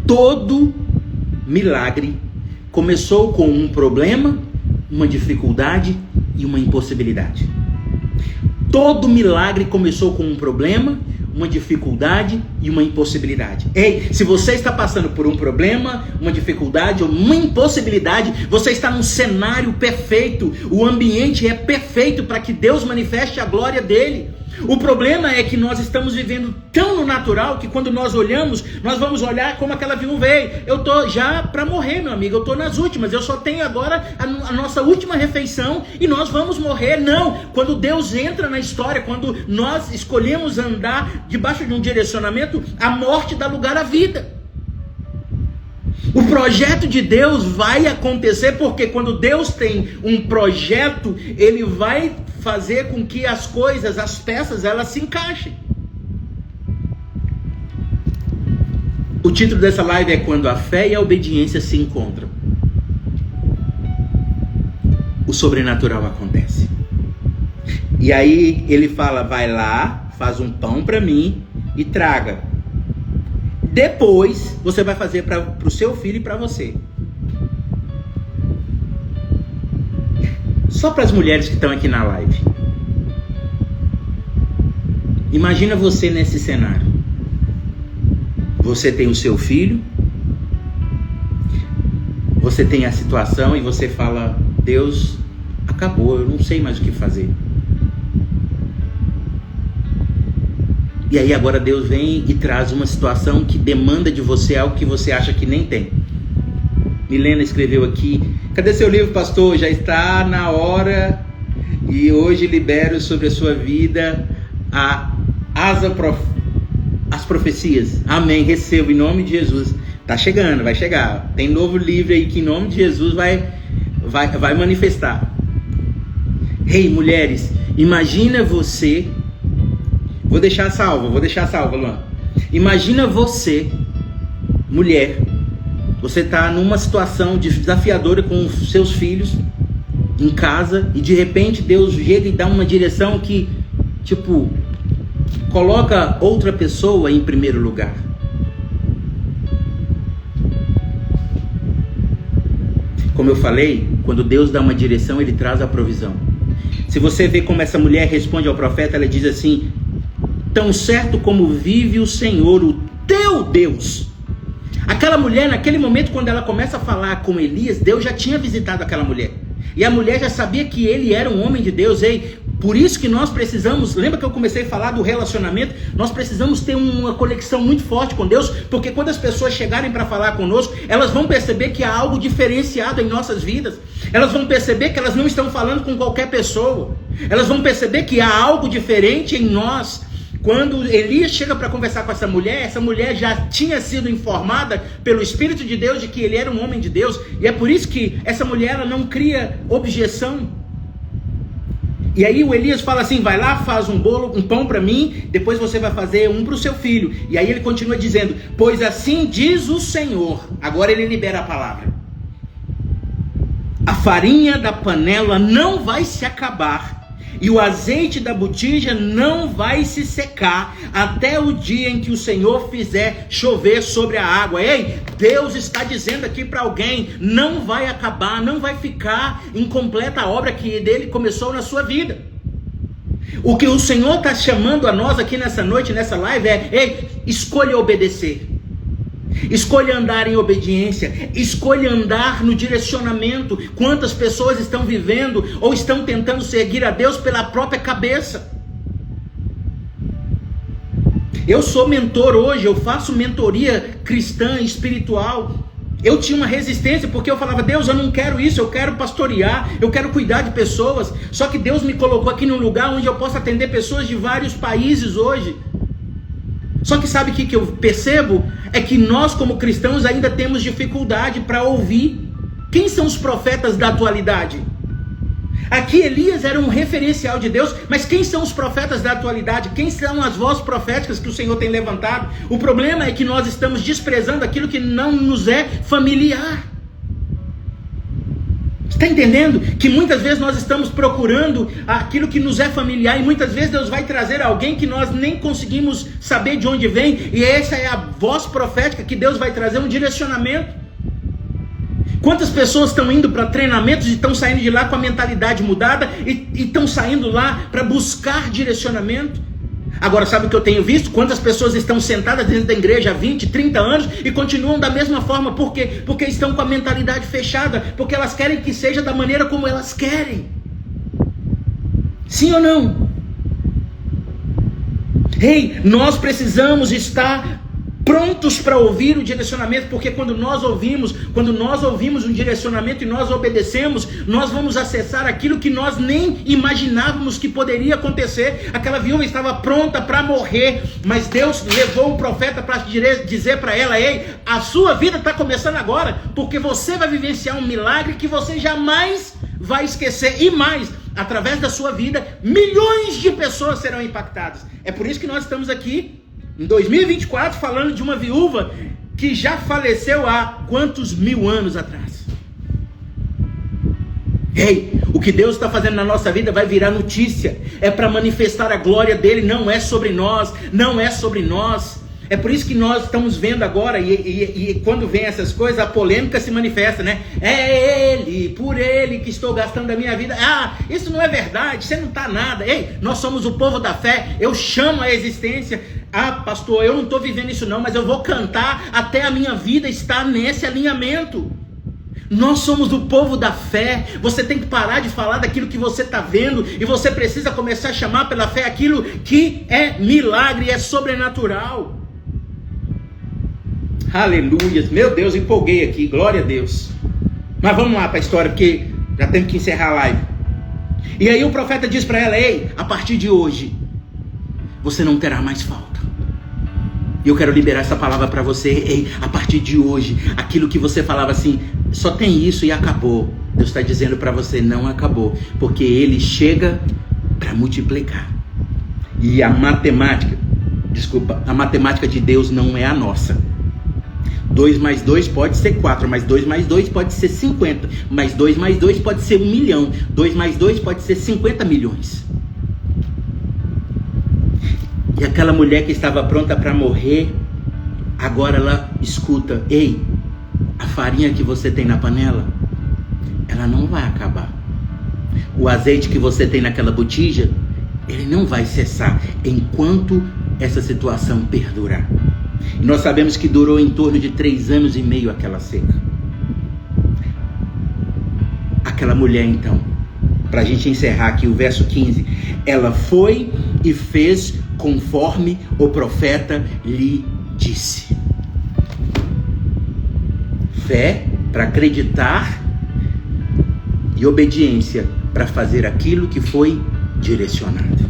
Todo milagre começou com um problema, uma dificuldade e uma impossibilidade. Todo milagre começou com um problema, uma dificuldade e uma impossibilidade. Ei, se você está passando por um problema, uma dificuldade ou uma impossibilidade, você está num cenário perfeito. O ambiente é perfeito para que Deus manifeste a glória dele. O problema é que nós estamos vivendo tão no natural que quando nós olhamos, nós vamos olhar como aquela viúva: ei, eu tô já para morrer, meu amigo, eu tô nas últimas, eu só tenho agora a nossa última refeição e nós vamos morrer. Não, quando Deus entra na história, quando nós escolhemos andar debaixo de um direcionamento, a morte dá lugar à vida. O projeto de Deus vai acontecer, porque quando Deus tem um projeto, Ele vai fazer com que as coisas, as peças, elas se encaixem. O título dessa live é Quando a Fé e a Obediência se Encontram. O sobrenatural acontece. E aí ele fala, vai lá, faz um pão para mim e traga. Depois você vai fazer para o seu filho e para você. Só para as mulheres que estão aqui na live. Imagina você nesse cenário. Você tem o seu filho, você tem a situação e você fala, Deus, acabou, eu não sei mais o que fazer. E aí agora Deus vem e traz uma situação que demanda de você algo que você acha que nem tem. Milena escreveu aqui, cadê seu livro, pastor? Já está na hora e hoje libero sobre a sua vida as profecias. Amém, recebo em nome de Jesus. Tá chegando, vai chegar. Tem novo livro aí que em nome de Jesus vai manifestar. Ei, mulheres, imagina você... Vou deixar salva, Luan. Imagina você, mulher, você tá numa situação desafiadora com os seus filhos em casa e de repente Deus chega e dá uma direção que, tipo, coloca outra pessoa em primeiro lugar. Como eu falei, quando Deus dá uma direção, Ele traz a provisão. Se você vê como essa mulher responde ao profeta, ela diz assim, tão certo como vive o Senhor, o teu Deus. Aquela mulher, naquele momento, quando ela começa a falar com Elias, Deus já tinha visitado aquela mulher. E a mulher já sabia que ele era um homem de Deus. Ei, por isso que nós precisamos, lembra que eu comecei a falar do relacionamento? Nós precisamos ter uma conexão muito forte com Deus, porque quando as pessoas chegarem para falar conosco, elas vão perceber que há algo diferenciado em nossas vidas. Elas vão perceber que elas não estão falando com qualquer pessoa. Elas vão perceber que há algo diferente em nós. Quando Elias chega para conversar com essa mulher já tinha sido informada pelo Espírito de Deus de que ele era um homem de Deus. E é por isso que essa mulher ela não cria objeção. E aí o Elias fala assim, vai lá, faz um pão para mim, depois você vai fazer um para o seu filho. E aí ele continua dizendo, pois assim diz o Senhor. Agora ele libera a palavra. A farinha da panela não vai se acabar. E o azeite da botija não vai se secar até o dia em que o Senhor fizer chover sobre a água. Ei, Deus está dizendo aqui para alguém, não vai acabar, não vai ficar incompleta a obra que dele começou na sua vida. O que o Senhor está chamando a nós aqui nessa noite, nessa live é, ei, escolha obedecer. Escolha andar em obediência, escolha andar no direcionamento. Quantas pessoas estão vivendo ou estão tentando seguir a Deus pela própria cabeça? Eu sou mentor hoje, eu faço mentoria cristã, espiritual. Eu tinha uma resistência porque eu falava, Deus, eu não quero isso, eu quero pastorear, eu quero cuidar de pessoas. Só que Deus me colocou aqui num lugar onde eu posso atender pessoas de vários países hoje. Só que sabe o que eu percebo? É que nós como cristãos ainda temos dificuldade para ouvir. Quem são os profetas da atualidade? Aqui Elias era um referencial de Deus, mas quem são os profetas da atualidade? Quem são as vozes proféticas que o Senhor tem levantado? O problema é que nós estamos desprezando aquilo que não nos é familiar. Está entendendo? Que muitas vezes nós estamos procurando aquilo que nos é familiar e muitas vezes Deus vai trazer alguém que nós nem conseguimos saber de onde vem, e essa é a voz profética que Deus vai trazer um direcionamento. Quantas pessoas estão indo para treinamentos e estão saindo de lá com a mentalidade mudada e estão saindo lá para buscar direcionamento? Agora, sabe o que eu tenho visto? Quantas pessoas estão sentadas dentro da igreja há 20, 30 anos e continuam da mesma forma. Por quê? Porque estão com a mentalidade fechada, porque elas querem que seja da maneira como elas querem. Sim ou não? Ei, nós precisamos estar prontos para ouvir o direcionamento, porque quando nós ouvimos um direcionamento e nós obedecemos, nós vamos acessar aquilo que nós nem imaginávamos que poderia acontecer. Aquela viúva estava pronta para morrer, mas Deus levou o profeta para dizer para ela, ei, a sua vida está começando agora, porque você vai vivenciar um milagre que você jamais vai esquecer, e mais, através da sua vida, milhões de pessoas serão impactadas. É por isso que nós estamos aqui em 2024, falando de uma viúva que já faleceu há quantos mil anos atrás? Ei, o que Deus está fazendo na nossa vida vai virar notícia. É para manifestar a glória dele, não é sobre nós, não é sobre nós. É por isso que nós estamos vendo agora, e quando vem essas coisas, a polêmica se manifesta, né? É ele, por ele que estou gastando a minha vida. Ah, isso não é verdade, você não está nada. Ei, nós somos o povo da fé, eu chamo a existência. Ah, pastor, eu não estou vivendo isso não, mas eu vou cantar até a minha vida estar nesse alinhamento. Nós somos o povo da fé. Você tem que parar de falar daquilo que você está vendo, e você precisa começar a chamar pela fé aquilo que é milagre, é sobrenatural. Aleluia, meu Deus, empolguei aqui, glória a Deus. Mas vamos lá para a história, porque já temos que encerrar a live. E aí o profeta diz para ela: ei, a partir de hoje você não terá mais falta. E eu quero liberar essa palavra para você. Ei, a partir de hoje, aquilo que você falava assim, só tem isso e acabou, Deus está dizendo para você: não acabou, porque ele chega para multiplicar. E a matemática de Deus não é a nossa. 2 mais 2 pode ser 4, mas 2 mais 2 pode ser 50, mas 2 mais 2 pode ser 1 milhão, 2 mais 2 pode ser 50 milhões. E aquela mulher que estava pronta para morrer, agora ela escuta: ei, a farinha que você tem na panela, ela não vai acabar. O azeite que você tem naquela botija, ele não vai cessar enquanto essa situação perdurar. E nós sabemos que durou em torno de 3 anos e meio aquela seca. Aquela mulher então, para a gente encerrar aqui o verso 15, ela foi e fez conforme o profeta lhe disse. Fé para acreditar e obediência para fazer aquilo que foi direcionado.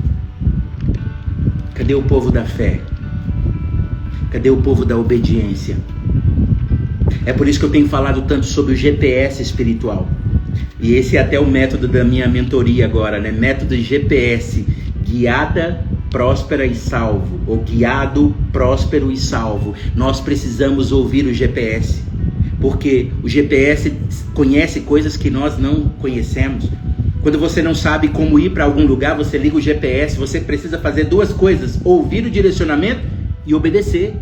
Cadê o povo da fé? Cadê o povo da obediência? É por isso que eu tenho falado tanto sobre o GPS espiritual. E esse é até o método da minha mentoria agora, né? Método GPS, guiada, próspera e salvo. Ou guiado, próspero e salvo. Nós precisamos ouvir o GPS. Porque o GPS conhece coisas que nós não conhecemos. Quando você não sabe como ir para algum lugar, você liga o GPS. Você precisa fazer 2 coisas: ouvir o direcionamento e obedecer.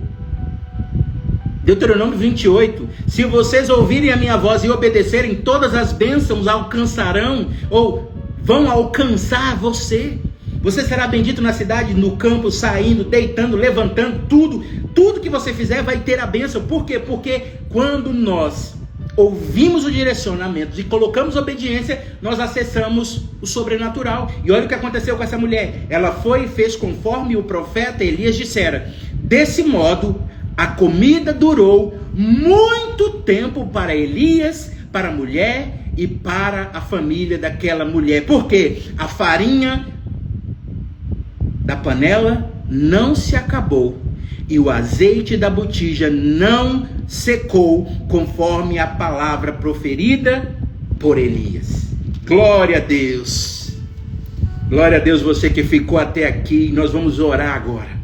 Deuteronômio 28, se vocês ouvirem a minha voz e obedecerem, todas as bênçãos alcançarão, ou vão alcançar você. Você será bendito na cidade, no campo, saindo, deitando, levantando, tudo que você fizer vai ter a bênção. Por quê? Porque quando nós ouvimos o direcionamento e colocamos obediência, nós acessamos o sobrenatural. E olha o que aconteceu com essa mulher. Ela foi e fez conforme o profeta Elias dissera. Desse modo, a comida durou muito tempo para Elias, para a mulher e para a família daquela mulher. Porque a farinha da panela não se acabou e o azeite da botija não secou, conforme a palavra proferida por Elias. Glória a Deus. Glória a Deus, você que ficou até aqui. Nós vamos orar agora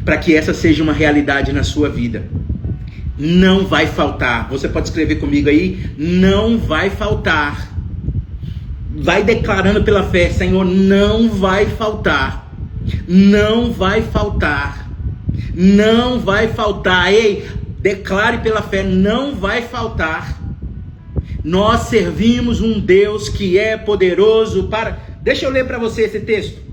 para que essa seja uma realidade na sua vida. Não vai faltar. Você pode escrever comigo aí: não vai faltar. Vai declarando pela fé: Senhor, não vai faltar. Não vai faltar. Não vai faltar. Ei, declare pela fé: não vai faltar. Nós servimos um Deus que é poderoso para... Deixa eu ler para você esse texto.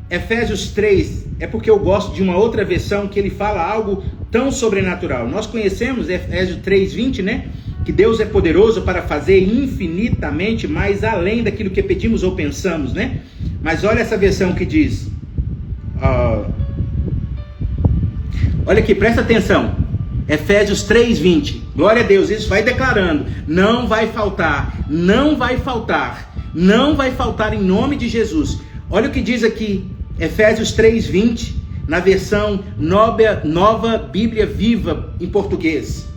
Efésios 3, é porque eu gosto de uma outra versão que ele fala algo tão sobrenatural. Nós conhecemos Efésios 3:20, né? Que Deus é poderoso para fazer infinitamente mais além daquilo que pedimos ou pensamos, né? Mas olha essa versão que diz... olha aqui, presta atenção. Efésios 3:20. Glória a Deus, isso vai declarando. Não vai faltar, não vai faltar, não vai faltar em nome de Jesus. Olha o que diz aqui, Efésios 3:20, na versão Nova Bíblia Viva em português.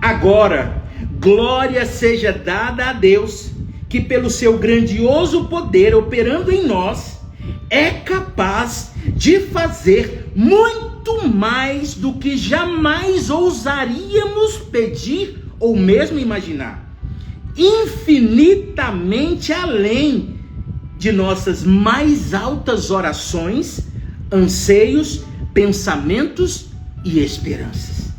Agora, glória seja dada a Deus, que pelo seu grandioso poder operando em nós, é capaz de fazer muito mais do que jamais ousaríamos pedir ou mesmo imaginar. infinitamente além de nossas mais altas orações, anseios, pensamentos e esperanças.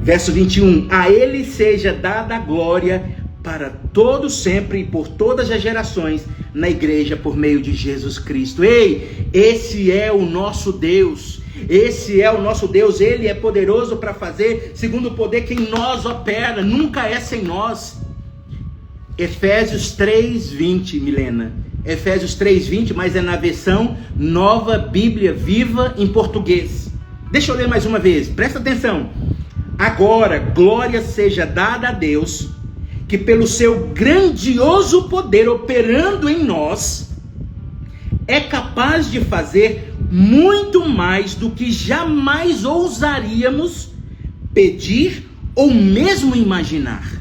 Verso 21, a ele seja dada a glória para todos sempre e por todas as gerações na igreja por meio de Jesus Cristo. Ei, esse é o nosso Deus. Esse é o nosso Deus. Ele é poderoso para fazer segundo o poder que em nós opera. Nunca é sem nós. Efésios 3:20, Milena. Efésios 3:20, mas é na versão Nova Bíblia Viva em português. Deixa eu ler mais uma vez. Presta atenção. Agora, glória seja dada a Deus, que pelo seu grandioso poder operando em nós, é capaz de fazer muito mais do que jamais ousaríamos pedir ou mesmo imaginar.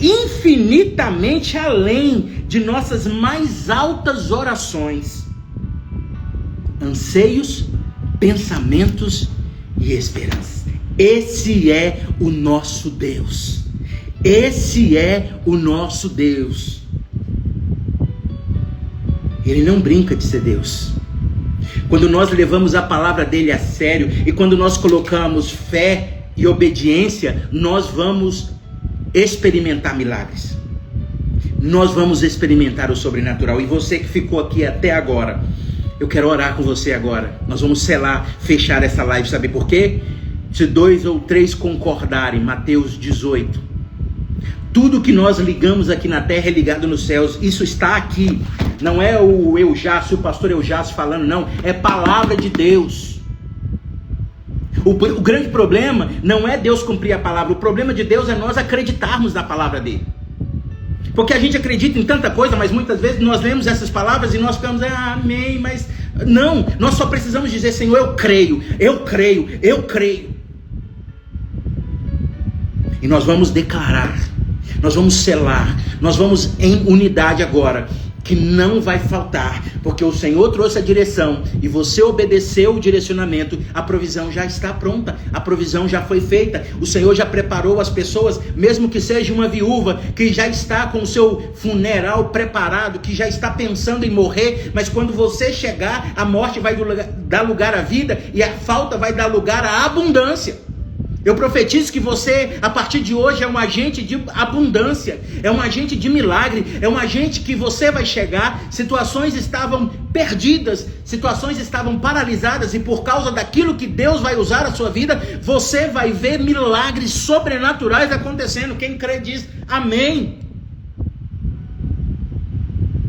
Infinitamente além de nossas mais altas orações, anseios, pensamentos e esperanças. Esse é o nosso Deus. Esse é o nosso Deus. Ele não brinca de ser Deus. Quando nós levamos a palavra dele a sério e quando nós colocamos fé e obediência, nós vamos experimentar milagres. Nós vamos experimentar o sobrenatural. E você que ficou aqui até agora, eu quero orar com você agora. Nós vamos selar, fechar essa live. Sabe por quê? Se 2 ou 3 concordarem, Mateus 18. Tudo que nós ligamos aqui na terra é ligado nos céus. Isso está aqui. Não é o Eujácio, o pastor Eujácio falando, não. É palavra de Deus. O grande problema não é Deus cumprir a palavra. O problema de Deus é nós acreditarmos na palavra dele. Porque a gente acredita em tanta coisa, mas muitas vezes nós lemos essas palavras e nós ficamos, amém, mas não. Nós só precisamos dizer, Senhor, eu creio, eu creio, eu creio. E nós vamos declarar, nós vamos selar, nós vamos em unidade agora, que não vai faltar, porque o Senhor trouxe a direção e você obedeceu o direcionamento. A provisão já está pronta, a provisão já foi feita. O Senhor já preparou as pessoas, mesmo que seja uma viúva que já está com o seu funeral preparado, que já está pensando em morrer, mas quando você chegar, a morte vai dar lugar à vida e a falta vai dar lugar à abundância. Eu profetizo que você, a partir de hoje, é um agente de abundância, é um agente de milagre, é um agente que você vai chegar. Situações estavam perdidas, situações estavam paralisadas, e por causa daquilo que Deus vai usar a sua vida, você vai ver milagres sobrenaturais acontecendo. Quem crê diz amém.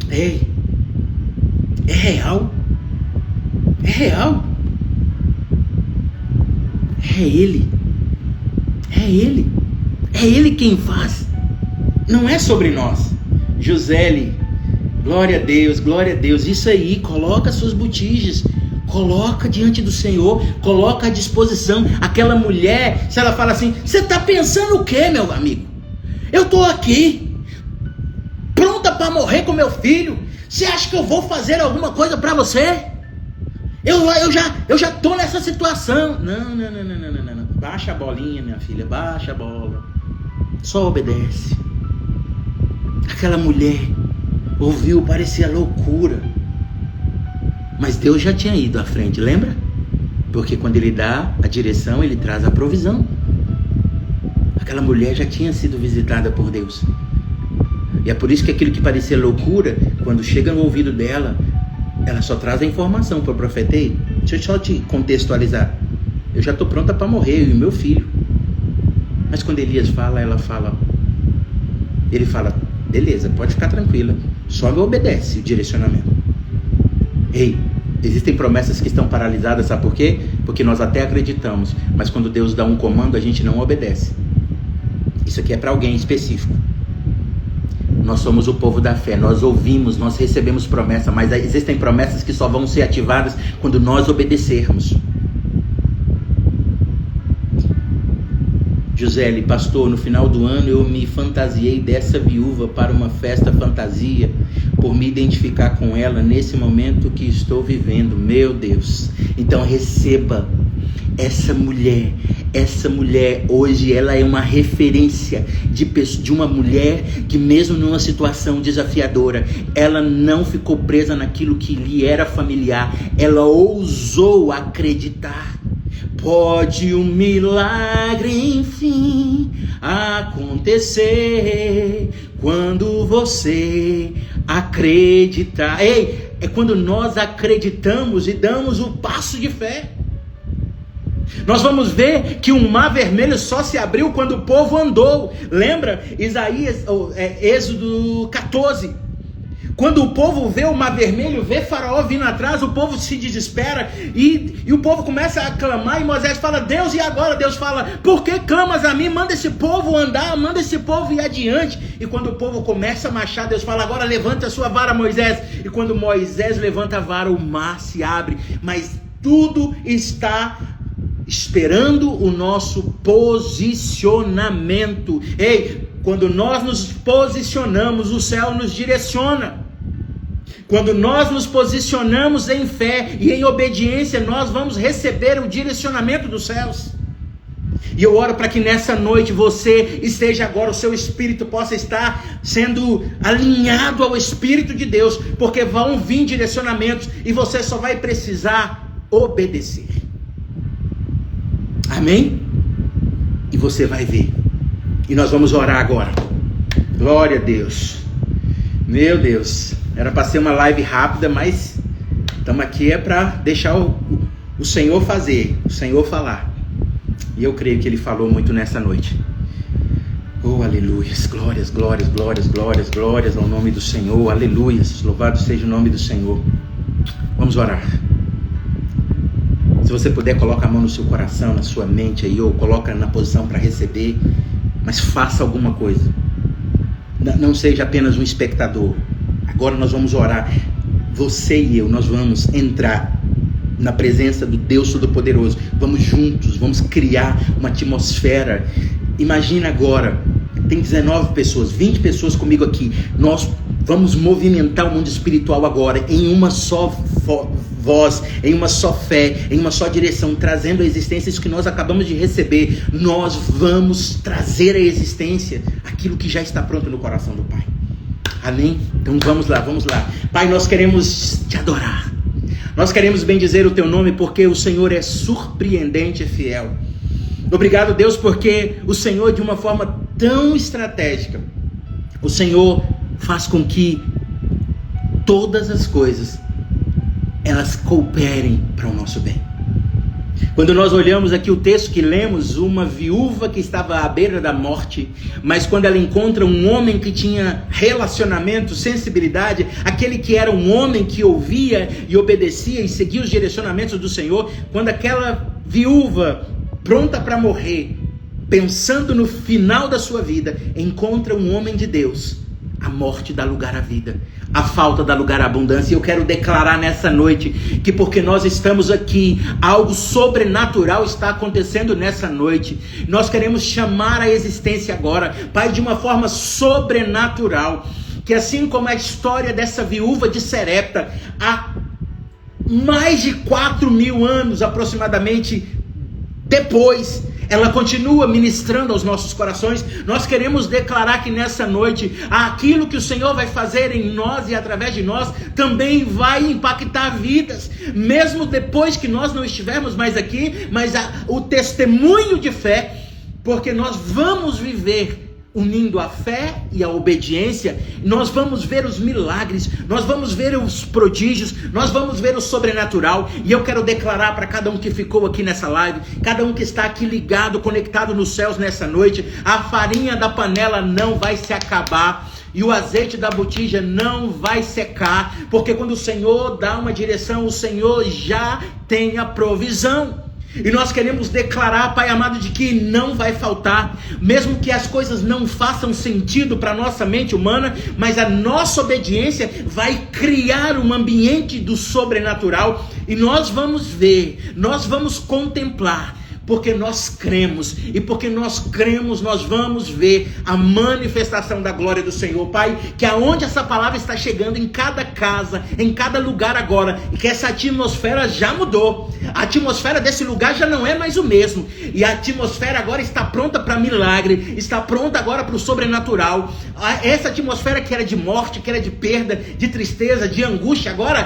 Ei, é real, é real, é Ele. É Ele quem faz, não é sobre nós. Joseli, glória a Deus, isso aí, coloca suas botijas, coloca diante do Senhor, coloca à disposição. Aquela mulher, se ela fala assim, você está pensando o que, meu amigo? Eu estou aqui, pronta para morrer com meu filho, você acha que eu vou fazer alguma coisa para você? Eu já estou nessa situação. Não. Baixa a bolinha, minha filha, baixa a bola. Só obedece. Aquela mulher ouviu, parecia loucura. Mas Deus já tinha ido à frente, lembra? Porque quando Ele dá a direção, Ele traz a provisão. Aquela mulher já tinha sido visitada por Deus. E é por isso que aquilo que parecia loucura, quando chega no ouvido dela, ela só traz a informação para o profeta. Ei, deixa eu só te contextualizar. Eu já estou pronta para morrer, eu e meu filho. Mas quando Elias fala, ela fala. Ele fala, beleza, pode ficar tranquila. Só me obedece o direcionamento. Ei, existem promessas que estão paralisadas, sabe por quê? Porque nós até acreditamos, mas quando Deus dá um comando, a gente não obedece. Isso aqui é para alguém específico. Nós somos o povo da fé, nós ouvimos, nós recebemos promessa, mas existem promessas que só vão ser ativadas quando nós obedecermos. Joseli, pastor, no final do ano eu me fantasiei dessa viúva para uma festa fantasia, por me identificar com ela nesse momento que estou vivendo. Meu Deus, então receba essa mulher hoje, ela é uma referência de uma mulher que mesmo numa situação desafiadora, ela não ficou presa naquilo que lhe era familiar, ela ousou acreditar. Pode um milagre enfim acontecer quando você acreditar. Ei, é quando nós acreditamos e damos o passo de fé. Nós vamos ver que um mar vermelho só se abriu quando o povo andou. Lembra? Êxodo 14. Quando o povo vê o mar vermelho, vê Faraó vindo atrás, o povo se desespera e o povo começa a clamar, e Moisés fala: Deus, e agora? Deus fala: por que clamas a mim? Manda esse povo andar, manda esse povo ir adiante. E quando o povo começa a marchar, Deus fala: agora levanta a sua vara, Moisés. E quando Moisés levanta a vara, o mar se abre. Mas tudo está esperando o nosso posicionamento. Ei, quando nós nos posicionamos, o céu nos direciona. Quando nós nos posicionamos em fé e em obediência, nós vamos receber o direcionamento dos céus. E eu oro para que nessa noite você esteja agora, o seu espírito possa estar sendo alinhado ao Espírito de Deus, porque vão vir direcionamentos e você só vai precisar obedecer. Amém? E você vai ver. E nós vamos orar agora. Glória a Deus. Meu Deus. Era para ser uma live rápida, mas estamos aqui para deixar o Senhor fazer, o Senhor falar. E eu creio que Ele falou muito nessa noite. Oh, aleluias, glórias, glórias, glórias, glórias, glórias ao nome do Senhor, aleluias, louvado seja o nome do Senhor. Vamos orar. Se você puder, coloca a mão no seu coração, na sua mente aí, ou coloca na posição para receber, mas faça alguma coisa. Não seja apenas um espectador. Agora nós vamos orar. Você e eu, nós vamos entrar na presença do Deus Todo-Poderoso. Vamos juntos, vamos criar uma atmosfera. Imagina agora, tem 19 pessoas, 20 pessoas comigo aqui. Nós vamos movimentar o mundo espiritual agora em uma só voz, em uma só fé, em uma só direção, trazendo à existência isso que nós acabamos de receber. Nós vamos trazer à existência aquilo que já está pronto no coração do Pai. Amém? Então vamos lá. Pai, nós queremos te adorar. Nós queremos bendizer o teu nome porque o Senhor é surpreendente e fiel. Obrigado, Deus, porque o Senhor, de uma forma tão estratégica, o Senhor faz com que todas as coisas elas cooperem para o nosso bem. Quando nós olhamos aqui o texto que lemos, uma viúva que estava à beira da morte, mas quando ela encontra um homem que tinha relacionamento, sensibilidade, aquele que era um homem que ouvia e obedecia e seguia os direcionamentos do Senhor, quando aquela viúva pronta para morrer, pensando no final da sua vida, encontra um homem de Deus, a morte dá lugar à vida, a falta dá lugar à abundância. E eu quero declarar nessa noite que porque nós estamos aqui, algo sobrenatural está acontecendo nessa noite. Nós queremos chamar a existência agora, Pai, de uma forma sobrenatural, que assim como a história dessa viúva de Serepta, há mais de 4.000 anos aproximadamente depois, ela continua ministrando aos nossos corações. Nós queremos declarar que nessa noite, aquilo que o Senhor vai fazer em nós e através de nós, também vai impactar vidas, mesmo depois que nós não estivermos mais aqui, mas o testemunho de fé, porque nós vamos viver unindo a fé e a obediência. Nós vamos ver os milagres, nós vamos ver os prodígios, nós vamos ver o sobrenatural. E eu quero declarar para cada um que ficou aqui nessa live, cada um que está aqui ligado, conectado nos céus nessa noite, a farinha da panela não vai se acabar e o azeite da botija não vai secar, porque quando o Senhor dá uma direção, o Senhor já tem a provisão. E nós queremos declarar, Pai amado, de que não vai faltar, mesmo que as coisas não façam sentido para a nossa mente humana, mas a nossa obediência vai criar um ambiente do sobrenatural, e nós vamos ver, nós vamos contemplar, porque nós cremos, e porque nós cremos, nós vamos ver a manifestação da glória do Senhor. Pai, que aonde essa palavra está chegando, em cada casa, em cada lugar agora, e que essa atmosfera já mudou, A atmosfera desse lugar já não é mais o mesmo. E a atmosfera agora está pronta para milagre, está pronta agora para o sobrenatural. Essa atmosfera que era de morte, que era de perda, de tristeza, de angústia, agora,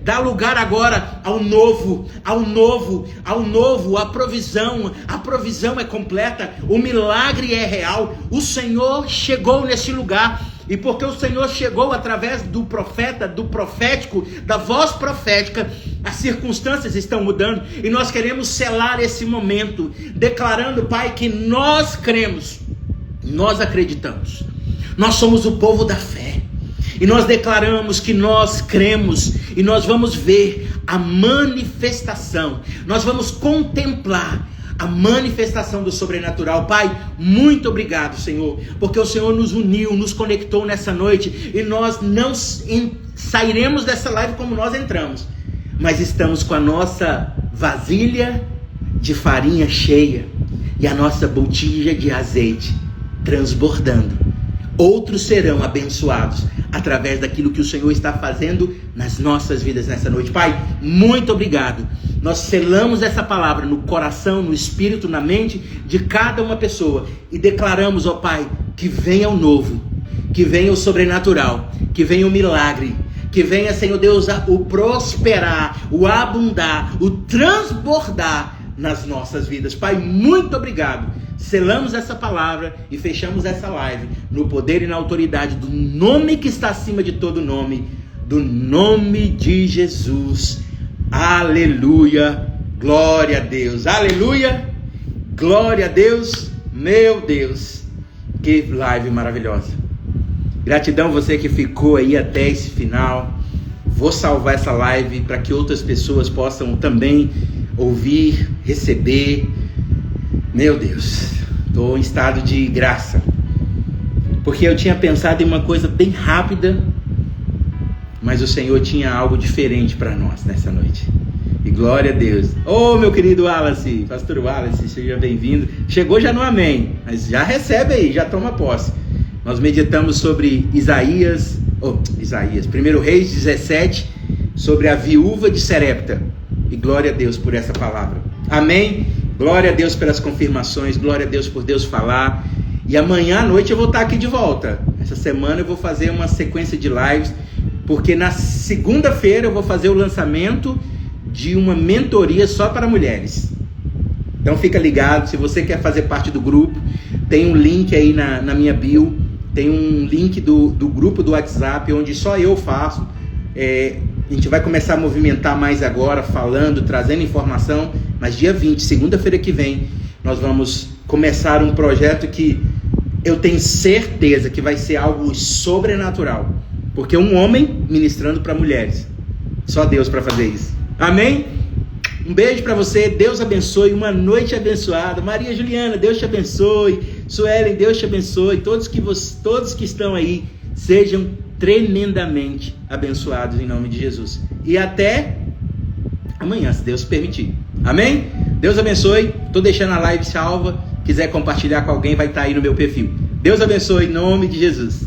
dá lugar agora ao novo, a provisão é completa, o milagre é real. O Senhor chegou nesse lugar. E porque o Senhor chegou através do profeta, do profético, da voz profética, as circunstâncias estão mudando. E nós queremos selar esse momento, declarando, Pai, que nós cremos, nós acreditamos. Nós somos o povo da fé. E nós declaramos que nós cremos e nós vamos ver a manifestação. Nós vamos contemplar a manifestação do sobrenatural. Pai, muito obrigado, Senhor, porque o Senhor nos uniu, nos conectou nessa noite, e nós não sairemos dessa live como nós entramos, mas estamos com a nossa vasilha de farinha cheia e a nossa botija de azeite transbordando. Outros serão abençoados através daquilo que o Senhor está fazendo nas nossas vidas nessa noite. Pai, muito obrigado. Nós selamos essa palavra no coração, no espírito, na mente de cada uma pessoa e declaramos, ó Pai, que venha o novo, que venha o sobrenatural, que venha o milagre, que venha, Senhor Deus, o prosperar, o abundar, o transbordar nas nossas vidas. Pai, muito obrigado. Selamos essa palavra e fechamos essa live no poder e na autoridade do nome que está acima de todo nome, do nome de Jesus. Aleluia, glória a Deus, aleluia, glória a Deus. Meu Deus, que live maravilhosa. Gratidão você que ficou aí até esse final. Vou salvar essa live para que outras pessoas possam também ouvir, receber. Meu Deus, estou em estado de graça, porque eu tinha pensado em uma coisa bem rápida, mas o Senhor tinha algo diferente para nós nessa noite. E glória a Deus. Oh, meu querido Wallace, pastor Wallace, seja bem-vindo. Chegou já no amém, mas já recebe aí, já toma posse. Nós meditamos sobre Isaías, 1 Reis 17, sobre a viúva de Serepta. E glória a Deus por essa palavra. Amém? Glória a Deus pelas confirmações, glória a Deus por Deus falar. E amanhã à noite eu vou estar aqui de volta. Essa semana eu vou fazer uma sequência de lives, porque na segunda-feira eu vou fazer o lançamento de uma mentoria só para mulheres. Então fica ligado, se você quer fazer parte do grupo, tem um link aí na minha bio, tem um link do grupo do WhatsApp, onde só eu faço. A gente vai começar a movimentar mais agora, falando, trazendo informação, mas dia 20, segunda-feira que vem, nós vamos começar um projeto que eu tenho certeza que vai ser algo sobrenatural, porque um homem ministrando para mulheres, só Deus para fazer isso. Amém? Um beijo para você, Deus abençoe, uma noite abençoada. Maria Juliana, Deus te abençoe. Suelen, Deus te abençoe. Todos que estão aí, sejam tremendamente abençoados em nome de Jesus. E até amanhã, se Deus permitir. Amém? Deus abençoe. Estou deixando a live salva. Quiser compartilhar com alguém, vai estar aí no meu perfil. Deus abençoe em nome de Jesus.